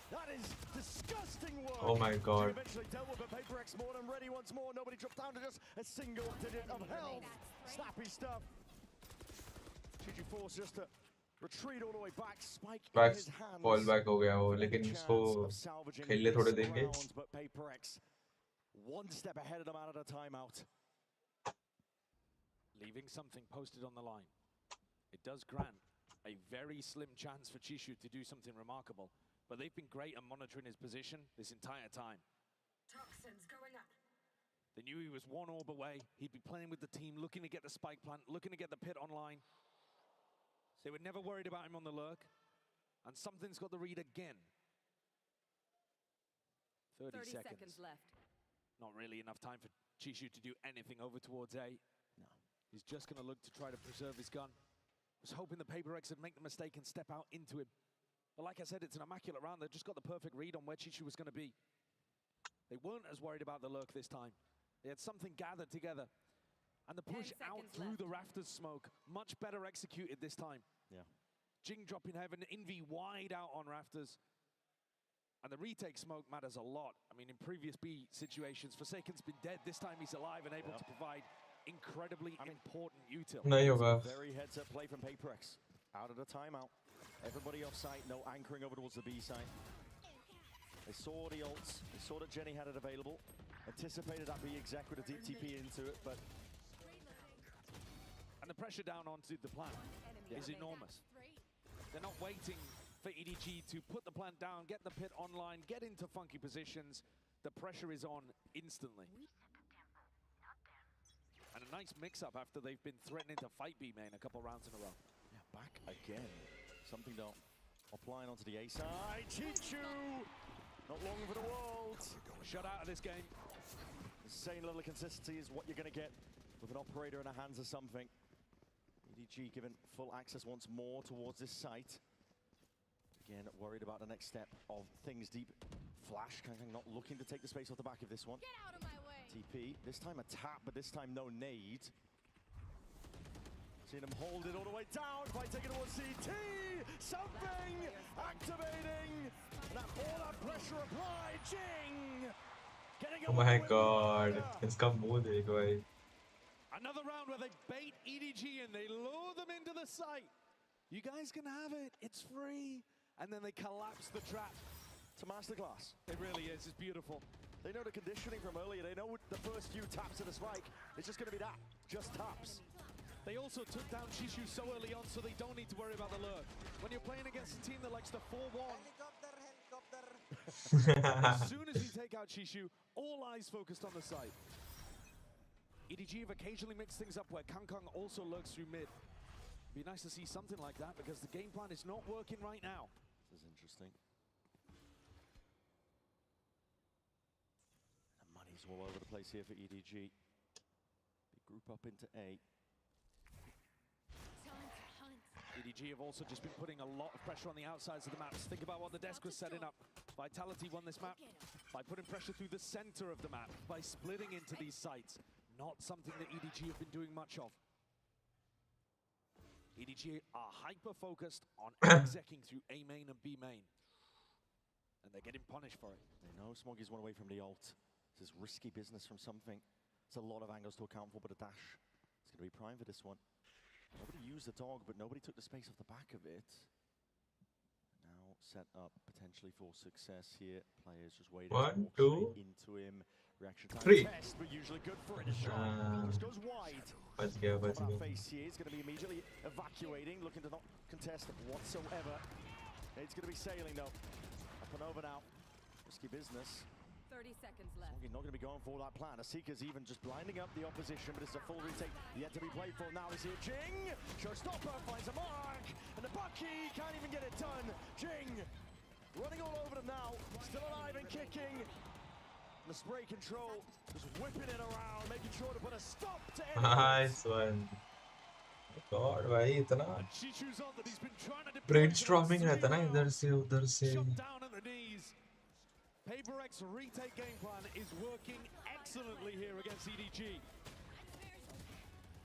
That is disgusting work. Oh my god. Eventually dealt with, but Paper X more than ready once more. Nobody dropped down to just a single digit of health. Snappy stuff. Chichu forced just to retreat all the way back. Spike in his hands. Fall back हो गया वो, लेकिन उसको खेलने थोड़े देंगे. But Paper X one step ahead of them out of the timeout. Leaving something posted on the line. It does grant a very slim chance for Chishu to do something remarkable, but they've been great at monitoring his position this entire time. Toxins going up. They knew he was one orb away. He'd be playing with the team, looking to get the spike plant, looking to get the pit online. They were never worried about him on the lurk, and something's got the read again. 30 seconds left. Not really enough time for Chishu to do anything over towards A. No. He's just going to look to try to preserve his gun. Was hoping the Paper X would make the mistake and step out into him. But like I said, it's an immaculate round. They just got the perfect read on where Chishu was going to be. They weren't as worried about the lurk this time. They had something gathered together. And the push out through the rafters smoke, much better executed this time. Yeah. Jing dropping heaven, Envy wide out on rafters. And the retake smoke matters a lot. I mean, in previous B situations, Forsaken's been dead. This time he's alive and able to provide incredibly important util. नहीं होगा. Very heads-up play from Paper X. Out of the timeout. Everybody off site, no anchoring over towards the B side. They saw the ults. They saw that Jenny had it available. Anticipated that B exec with a deep TP into it, but... And the pressure down onto the plant is enormous. They're not waiting for EDG to put the plant down, get the pit online, get into funky positions. The pressure is on instantly. And a nice mix-up after they've been threatening to fight B main a couple rounds in a row. Yeah, back again. Something though, applying onto the A side. Chichu! Not long for the world. Shut out of this game. Insane level of consistency is what you're going to get with an operator in the hands of something. EDG given full access once more towards this site. Again, worried about the next step of things deep. Flash, Kankang not looking to take the space off the back of this one. Get out of my way! TP, this time a tap, but this time no nade. Seen him hold it all the way down by taking towards CT. Something activating. That all that pressure applied. Jing. Oh my god. इसका मुंह देखो भाई. Another round where they bait EDG and they lure them into the site. You guys can have it. It's free. And then they collapse the trap. It's a masterclass. It really is. It's beautiful. They know the conditioning from earlier. They know the first few taps of the spike. It's just going to be that. Just taps. They also took down Shishu so early on, so they don't need to worry about the lurk. When you're playing against a team that likes to 4-1, as soon as you take out Shishu, all eyes focused on the site. EDG have occasionally mixed things up where Kangkong also lurks through mid. Be nice to see something like that because the game plan is not working right now. This is interesting. And money's all over the place here for EDG. They group up into A. EDG have also just been putting a lot of pressure on the outsides of the maps. Think about what the desk was setting up. Vitality won this map by putting pressure through the center of the map, by splitting into these sites. Not something that EDG have been doing much of. EDG are hyper-focused on execing through A main and B main. And they're getting punished for it. They know Smoggy's one away from the ult. This is risky business from something. It's a lot of angles to account for, but a dash. It's going to be prime for this one. Nobody used the dog, but nobody took the space off the back of it. Now set up potentially for success here. Players just waiting. 1, 2, into him. Reaction time 3. test, but usually good for it. A shot just goes wide. बच गया. Face here is going to be immediately evacuating, looking to not contest whatsoever. It's going to be sailing though. Up and over now. Risky business. 30 seconds left. Smoggy not going to be going for that plan. Seeker's even just blinding up the opposition, but it's a full retake yet to be played for. Now is here Jing. Showstopper finds a mark, and the Bucky can't even get it done. Jing running all over them now, still alive and kicking. The spray control just whipping it around, making sure to put a stop to it. Nice one. God भाई इतना brainstorming रहता ना इधर से उधर से. PaperX retake game plan is working excellently here against EDG.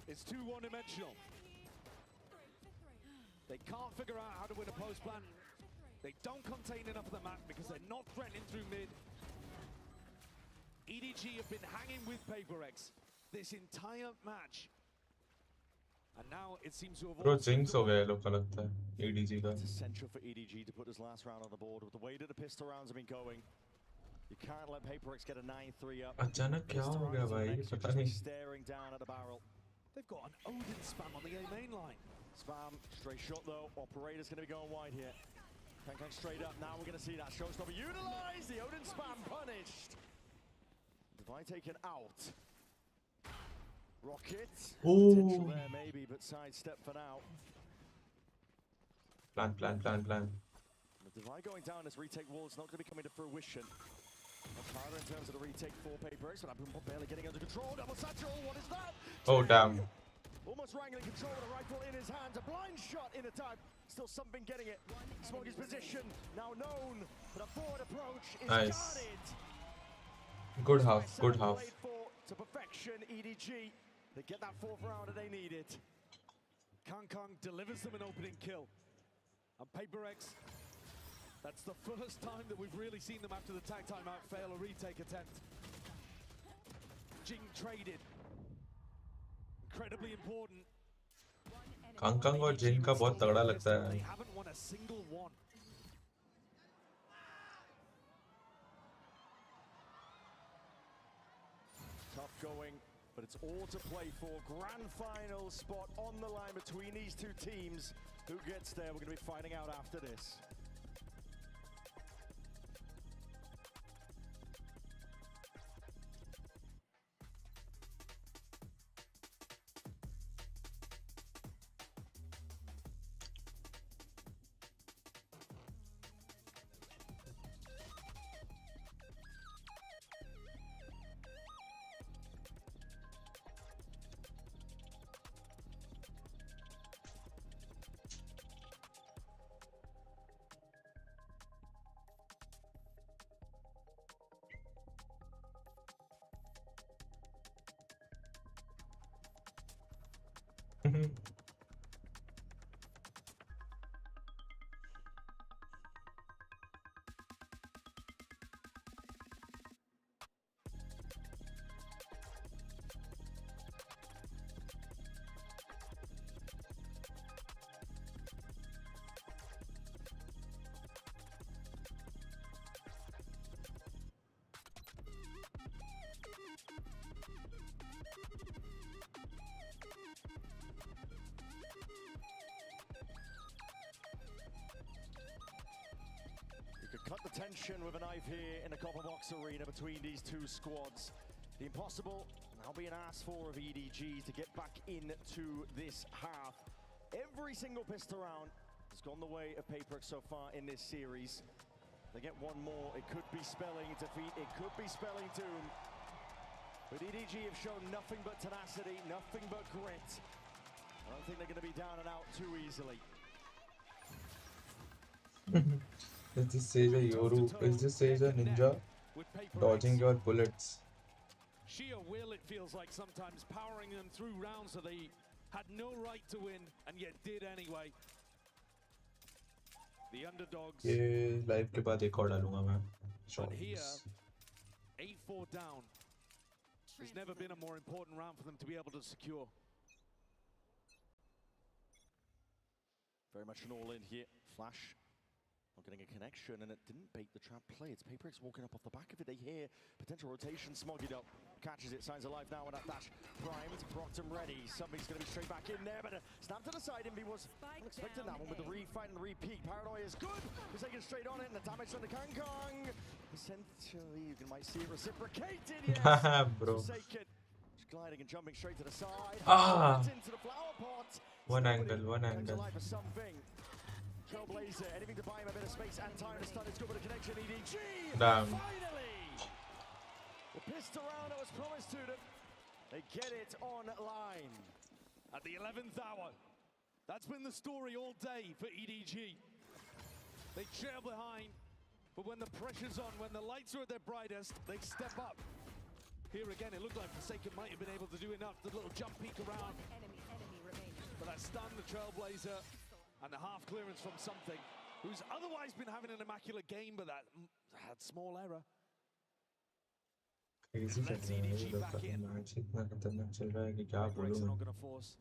It's too one-dimensional. They can't figure out how to win a post plan. They don't contain enough of the map because they're not threatening through mid. EDG have been hanging with PaperX this entire match. And now it seems to have Bro, jinx हो गया लोग का लगता है EDG का. It's essential for EDG to put this last round on the board with the way that the pistol rounds have been going. You can't let PaperX get a 9-3 up. अचानक क्या हो गया भाई पता नहीं. Staring down at the barrel. They've got an Odin spam on the A main line. Spam, straight shot though. Operator's going to be going wide here. Kangkong straight up. Now we're going to see that showstopper utilized. The Odin spam punished. Divide taken out. Rocket. Potential there maybe, but sidestep for now. Plan. The Divide going down, this retake wall is not going to be coming to fruition. Much harder in terms of the retake for PaperX, but I've barely getting under control. Double satchel, what is that? Oh damn. Almost wrangling control with a rifle in his hands. A blind shot in the time. Still something getting it. Smoggy's position now known, but a forward approach is guarded. Good half. To perfection, EDG. They get that fourth round and they need it. Kangkong delivers them an opening kill. And PaperX, that's the first time that we've really seen them after the tag timeout fail a retake attempt. Jing traded. Incredibly important. Kangkong और Jing का बहुत तगड़ा लगता है. They haven't won a single one. Tough going, but it's all to play for. Grand final spot on the line between these two teams. Who gets there? We're going to be finding out after this. You could cut the tension with a knife here in the Copper Box Arena between these two squads. The impossible now being asked for of EDG to get back into this half. Every single pistol round has gone the way of PaperX so far in this series. They get one more, it could be spelling defeat, it could be spelling doom. But EDG have shown nothing but tenacity, nothing but grit. I don't think they're going to be down and out too easily. Is this Sage a Yoru? Is this Sage a ninja dodging your bullets? Sheer will, it feels like sometimes, powering them through rounds that they had no right to win and yet did anyway. The underdogs. ये live के बाद एक और डालूंगा मैं. But here, 8-4 down. There's never been a more important round for them to be able to secure. Very much an all-in here. Flash not getting a connection, and it didn't bait the trap play. It's PaperX walking up off the back of it. They hear potential rotation. Smoggied up, catches it, signs alive now with that dash. Primed, Proctum ready. Somebody's going to be straight back in there, but a snap to the side. Envy was expecting that one with the refight and the repeat. Paranoia is good. He's taking straight on it, and the damage on the Kang Kong. Essentially, you might see it reciprocated. Yes, bro. Forsaken. Just gliding and jumping straight to the side. Into the flower pot. One angle, one angle. Trailblazer, anything to buy him a bit of space and time to stun. It's good with a connection. EDG. Damn. Finally, the pistol round that was promised to them. They get it online at the 11th hour. That's been the story all day for EDG. They trail behind, but when the pressure's on, when the lights are at their brightest, they step up. Here again, it looked like Forsaken might have been able to do enough. The little jump peek around. But that stun, the Trailblazer, and the half clearance from Something, who's otherwise been having an immaculate game, but that had small error. Crazy Let's EDG back in. Breaks are not going to force,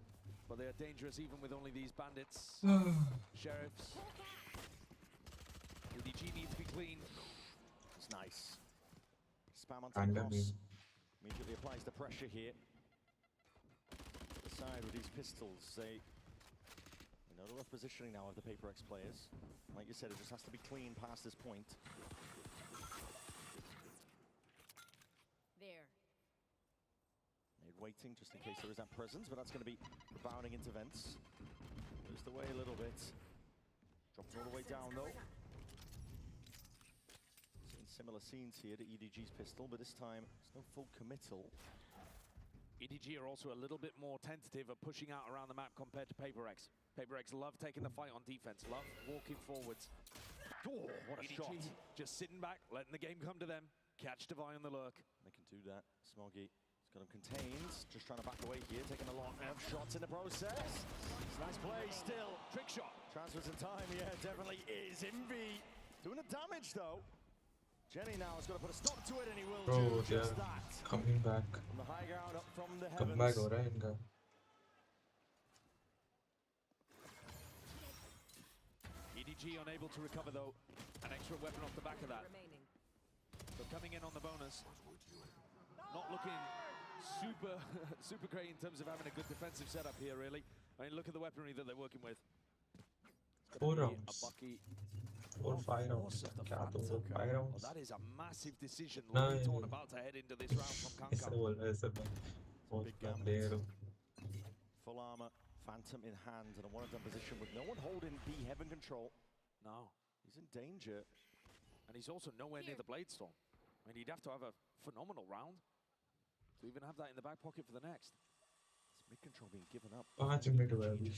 but they are dangerous even with only these bandits. Sheriffs. EDG needs to be clean. It's nice. Spam onto the cross. Immediately applies the pressure here. The side with these pistols, they know the rough positioning now of the PaperX players. Like you said, it just has to be clean past this point. There. They're waiting just in case there is that presence, but that's going to be bounding into vents. Moves the way a little bit. Drops all the way down though. Seeing similar scenes here to EDG's pistol, but this time it's no full committal. EDG are also a little bit more tentative of pushing out around the map compared to PaperX. PaperX love taking the fight on defense, love walking forwards. Oh, what a EDG shot. just sitting back, letting the game come to them. Catch Divine on the lurk. They can do that. Smoggy has got him contained. Just trying to back away here, taking a lot of shots in the process. It's a nice play still. Trick shot. Transfers in time, yeah, definitely is. Envy doing the damage though. Jenny now has got to put a stop to it, and he will do just that. Coming back. From the high ground up from the heavens. Come back हो रहा है इनका. EDG unable to recover though. An extra weapon off the back of that. But coming in on the bonus. Not looking super great in terms of having a good defensive setup here, really. I mean, look at the weaponry that they're working with. 4 rounds. A Bucky. 4 5 rounds. Well, that is a massive decision. Lorton about to head into this round from Kankan. Big gambit. Full armor, Phantom in hand, and a one-and-done position with no one holding B heaven control. No. He's in danger. And he's also nowhere near the Bladestorm. I mean, he'd have to have a phenomenal round to even have that in the back pocket for the next. It's mid-control being given up. 5 minutes हुआ अभी.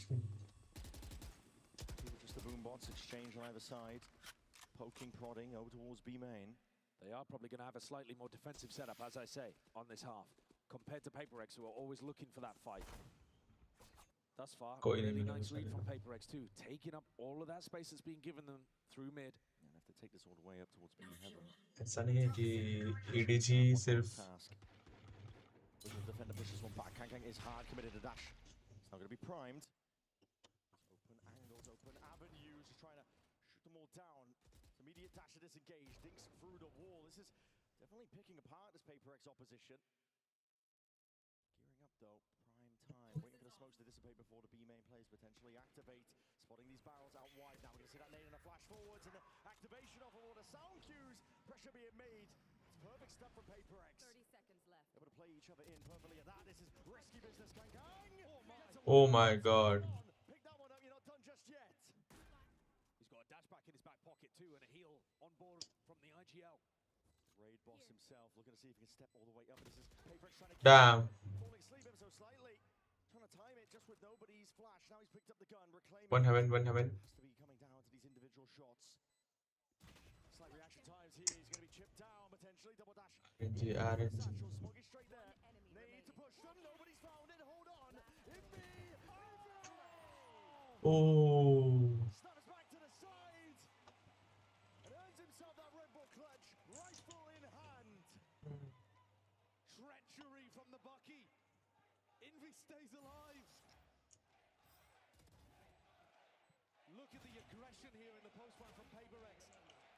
Just the boom bots exchange on either side. Poking, prodding over towards B main. They are probably going to have a slightly more defensive setup, as I say, on this half, compared to PaperX, who are always looking for that fight. Thus far, really nice lead from PaperX too, taking up all of that space that's being given them through mid. And have to take this all the way up towards B heaven. ऐसा नहीं है कि EDG सिर्फ Defender pushes one back. Kang is hard, committed to dash. It's not going to be primed. Open angles, open avenues, just trying to shoot them all down. Immediate dash to disengage, dinks through the wall. This is definitely picking apart this PaperX opposition. though. Prime time. Waiting for the smokes to dissipate before the B main players potentially activate. Spotting these barrels out wide. Now we're going to see that nade and a flash forwards and the activation of all the sound cues. Pressure being made. It's perfect stuff from PaperX. 30 seconds left. Able to play each other in perfectly at that. This is risky business. Oh my god. Pick that one up. You're not done just yet. He's got a dash back in his back pocket too and a heal on board from the IGL. Raid boss himself looking to see if he can step all the way up. This is PaperX trying to Damn. falling asleep ever so slightly. Trying to time it just with nobody's flash. Now he's picked up the gun, reclaiming. One heaven. Has to be coming down to these individual shots. Slight reaction times here. He's going to be chipped down potentially. Double dash. RNG, RNG. Satchel Smoggy straight there. Need to push them. Nobody's found it. Hold on. Oh. Snaps back to the side. And earns himself that Red Bull clutch. Rifle in hand. Treachery from the Bucky. Envy stays alive. Look at the aggression here in the post-run from PaperX.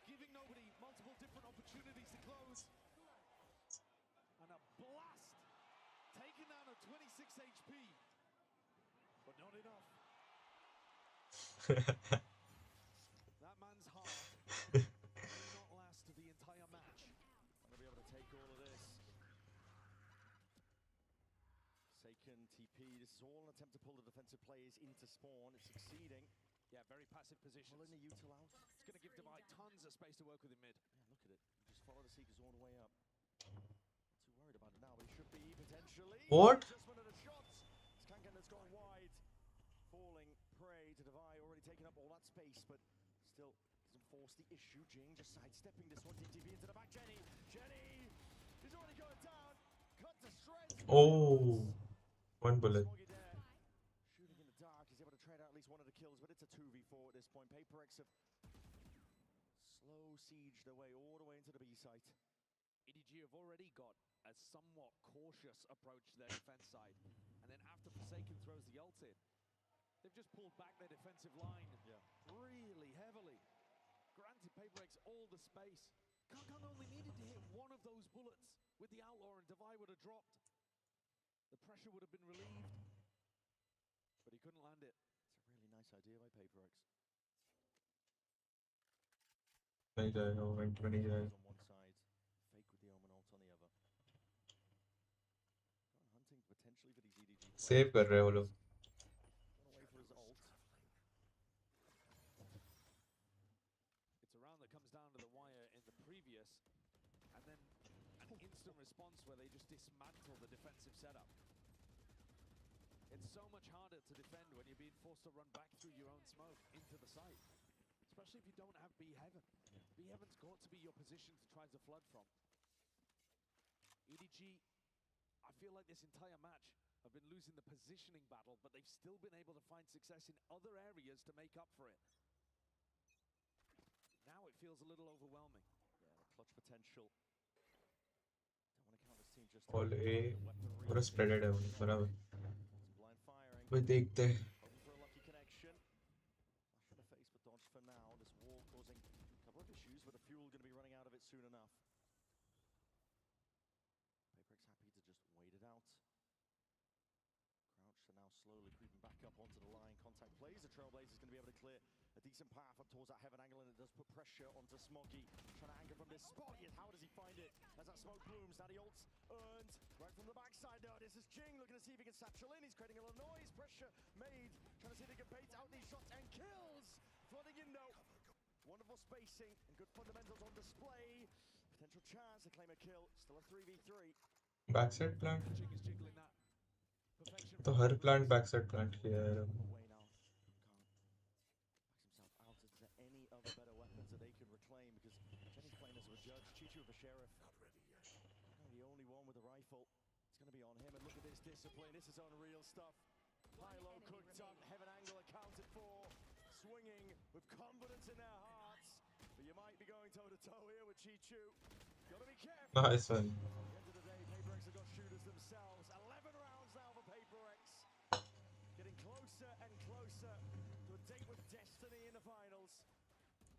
Giving nobody multiple different opportunities to close. And a blast. Taking down a 26 HP. But not enough. That man's heart may not last the entire match. I'm going to be able to take all of this. Seiken, TP, this is all an attempt to pull the defensive players into spawn. It's succeeding. Yeah, very passive position. Pulling the util out. It's going to give Divide tons of space to work with in mid. Yeah, look at it. Just follow the Seekers all the way up. Not too worried about it now, but he should be potentially. What? Just one of the shots. Skanken has gone wide. Falling prey to Divide, already taking up all that space, but still doesn't force the issue. Jing just sidestepping this one. TTV into the back. Jenny is already going down. Cut to shreds. Oh. One bullet. Shooting in the dark. He's able to trade out at least one of the kills, but it's a 2v4 at this point. PaperX have slow siege their way all the way into the B site. EDG have already got a somewhat cautious approach to their defense side. And then after Forsaken throws the ult in, they've just pulled back their defensive line really heavily. Granted PaperX all the space. Kankan only needed to hit one of those bullets with the Outlaw and Divide would have dropped. The pressure would have been relieved, but he couldn't land it. It's a really nice idea by PaperX. नहीं जाएगा वो went में नहीं जाएगा On one side, fake with the Omen ult on the other. Gone hunting potentially for these EDG. Save कर रहे हैं वो लोग Gone away for his ult. It's a round that comes down to the wire in the previous, and then an instant response where they just dismantle the defensive setup. It's so much harder to defend when you're being forced to run back through your own smoke into the site, especially if you don't have B Heaven. B Heaven's got to be your position to try to flood from. EDG, I feel like this entire match have been losing the positioning battle, but they've still been able to find success in other areas to make up for it. Now it feels a little overwhelming. Yeah, the clutch potential. Don't want to count this team just all A पूरा spreaded है वो बराबर blind firing. वो देखते हैं Hoping for a lucky connection. Flash in the face, but dodge for now. This wall causing a couple of issues, but the fuel going to be running out of it soon enough. PaperX happy to just wait it out. Crouch are now slowly creeping back up onto the line. Contact plays. The Trailblazers going to be able to clear a decent path up towards that heaven angle, and it does put pressure onto Smoggy. Trying to anchor from this spot, yet how does he find it? As that smoke blooms, now the ult's earned right from the backside though. This is Jing looking to see if he can satchel in. He's creating a little noise. Pressure made. Trying to see if he can bait out these shots and kills. Flooding in though. Wonderful spacing and good fundamentals on display. Potential chance to claim a kill. Still a 3v3. backside plant Jing is jiggling that. Perfection. तो हर plant backside plant किया है यार Away now. Backs himself out. Is there any other better weapons that they can reclaim? Because Jenny's playing as a judge. Chichu with the sheriff. Not the only one with a rifle. It's going to be on him. And look at this discipline. This is unreal stuff. High-low cooked up. Heaven angle accounted for. Swinging with confidence in their hearts. But you might be going toe-to-toe here with Chichu. Got to be careful. nice one At the end of the day, PaperX have got shooters themselves. 11 rounds now for PaperX. Getting closer and closer to a date with destiny in the finals.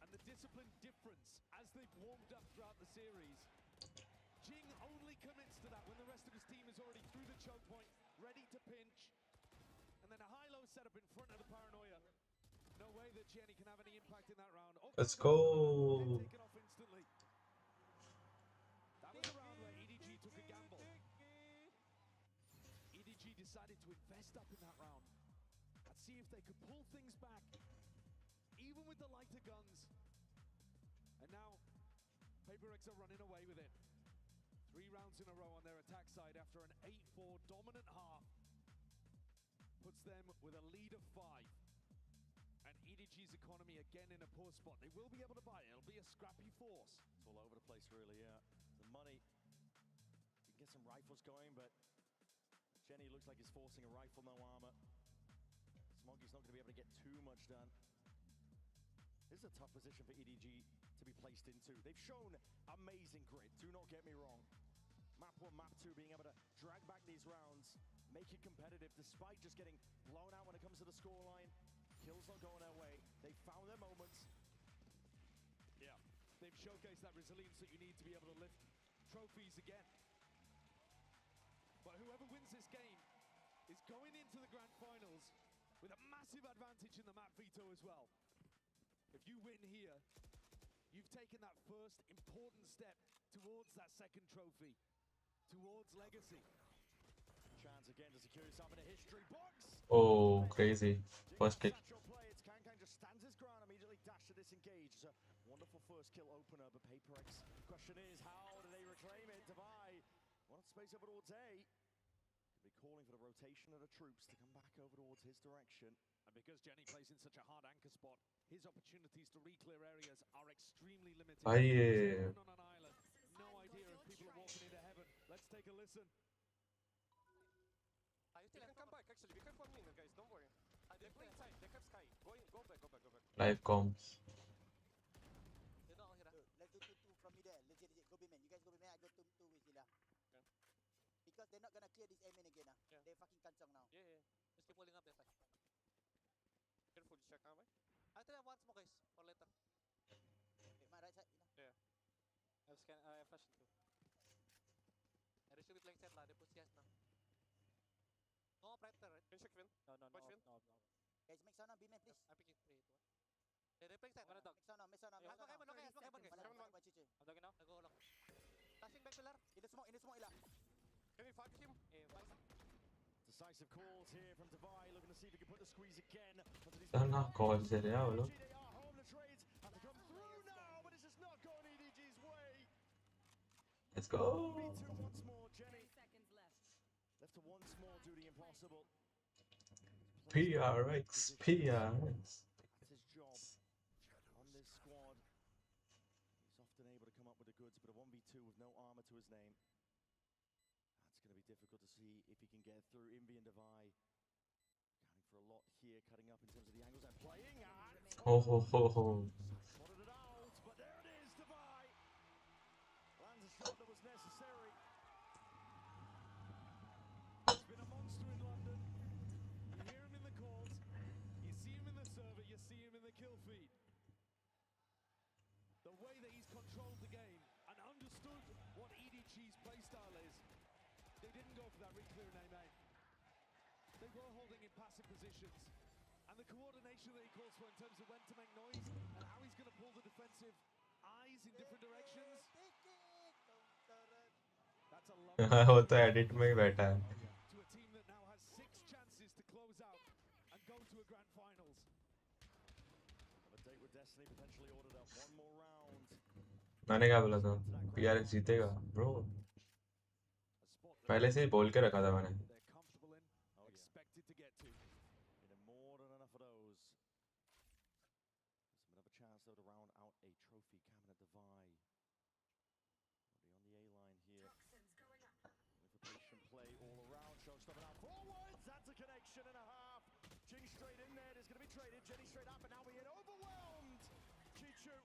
And the discipline difference as they've warmed up throughout the series. Jing only commits to that when the rest of his team is already through the choke point, ready to pinch, and then a high-low setup in front of the paranoia. No way that Jenny can have any impact in that round. Let's go. Taken off instantly. That was a round where EDG took a gamble. EDG decided to invest up in that round and see if they could pull things back, even with the lighter guns. And now, PaperX are running away with it. 3 rounds in a row on their attack side after an 8-4 dominant half. Puts them with a lead of 5. And EDG's economy again in a poor spot. They will be able to buy it. It'll be a scrappy force. It's all over the place, really, yeah. The money, you can get some rifles going, but Jenny looks like he's forcing a rifle, no armor. Smoggy's not going to be able to get too much done. This is a tough position for EDG to be placed into. They've shown amazing grit, do not get me wrong. Map 1, Map 2 being able to drag back these rounds, make it competitive despite just getting blown out when it comes to the scoreline. Kills not going their way. They found their moments. Yeah, they've showcased that resilience that you need to be able to lift trophies again. But whoever wins this game is going into the grand finals with a massive advantage in the map veto as well. If you win here, you've taken that first important step towards that second trophy, towards legacy. Chance again to secure himself in a history box. Oh, crazy. First kick. It's Kayjay just stands his ground, immediately dash to disengage. It's a wonderful first kill opener, but PaperX, question is, how do they reclaim it? Divide, want to space over towards A. Could be calling for the rotation of the troops to come back over towards his direction. And because Jenny plays in such a hard anchor spot, his opportunities to re-clear areas are extremely limited. Aye. On an island, no idea if people are walking into heaven. Let's take a listen. You still can come back, actually. We have 1 minute, guys. Don't worry. They play inside. They have sky. Go back. Live comms. You know, Hira. Let's do 2-2 from me there. Legit. Go B man. You guys go B man. I go 2 with Zilla. Okay. Because they're not gonna clear this A main again. Yeah. They're fucking kancang now. Yeah. Just keep pulling up that side. Careful, just check out, right? I try once more, guys. Or later. Okay, my right side. Yeah. I have scan. I have flash too. I should be playing set lah. They put CS now. No operator, right? Can you check Vin? No. Guys, make sound now. B man, please. I'm picking 3, 2, 1. Yeah, they playing set. Make sound now. Smoke heaven, okay, smoke heaven, guys. I'm dogging now. I go long. Flashing back pillar. In the smoke, Ila. Can we fight him? Decisive calls here from Divide, looking to see if he can put the squeeze again. Sana call se रहा वो लोग. They are home, the trades have to come through now, but it's just not going EDG's way. Let's go. B2 once more, Jenny. Left to once more do the impossible. PRX. That's his job on this squad. He's often able to come up with the goods, but a 1v2 with no armor to his name. That's going to be difficult to see if he can get through. Invi and Divide accounting for a lot here, cutting up in terms of the angles they're playing at. Spotted it out, but there it is, Divide. Lands a shot that was necessary. He's been a monster in London. You hear him in the calls, you see him in the server, you see him in the kill feed. The way that he's controlled the game and understood what EDG's playstyle is, they didn't go for that re-clear in A-main. They were holding in passive positions. And the coordination that he calls for in terms of when to make noise and how he's going to pull the defensive eyes in different directions. That's a lovely वो तो edit में ही बैठा है. to a team that now has 6 chances to close out and go to a grand finals. A date with Destiny potentially ordered up one more round. मैंने क्या बोला था? PRX जीतेगा, bro. पहले से ही बोल के रखा था मैंने. They're comfortable in, expected to get to. More than enough of those. There's another chance though to round out a trophy cabinet Divide. Already on the A line here. With a patient play all around. Showstopper now forwards. That's a connection and a half. Jing straight in there. There's going to be traded. Jenny straight up, and now we're overwhelmed. Chichu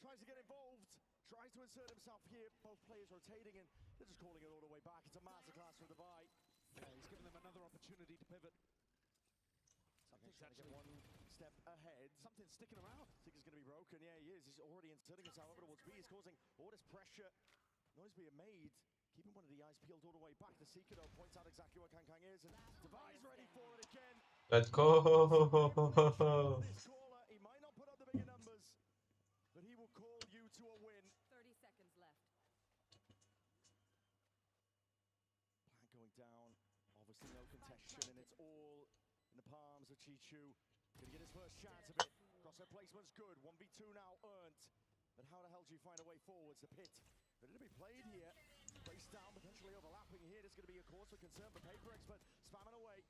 tries to get involved. Tries to insert himself here. Both players rotating, and they're just calling it all the way back. It's a masterclass from Divide. Yeah, he's given them another opportunity to pivot. Something's actually one step ahead. Something's sticking around. Think he's going to be broken. Yeah, he is. He's already inserting himself over towards B. He's causing all this pressure. Noise being made. Keeping one of the eyes peeled all the way back. The Seeker though points out exactly where Kang is, and Devi's ready for it again. Let's go. This caller, he might not put up the bigger numbers, but he will call you to a win. 30 seconds left. Plan going down, obviously no contention, and it's all in the palms of Chichu. Gonna get his first chance of it. Crosshair placement's good. 1v2 now earned. But how the hell do you find a way forwards? The pit ready to be played here. Face down, potentially overlapping here. There's going to be a cause for concern for Paper Expert. Spamming away.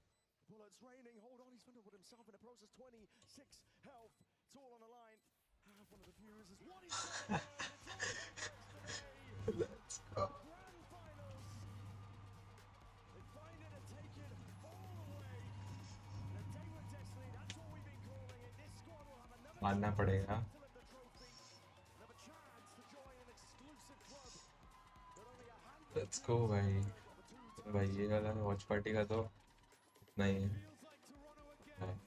Bullets raining. Hold on, he's found with himself in the process. 26 health. It's all on the line. Half one of the viewers is what he's saying. Let's go. Grand finals. They find it and take it all the way. The day with destiny. That's what we've been calling it. This squad will have another मानना पड़ेगा. to lift the trophy. Another chance to join an exclusive club. But only a handful Let's go भाई. भाई ये वाला watch party का तो इतना ही है. feels like Toronto again.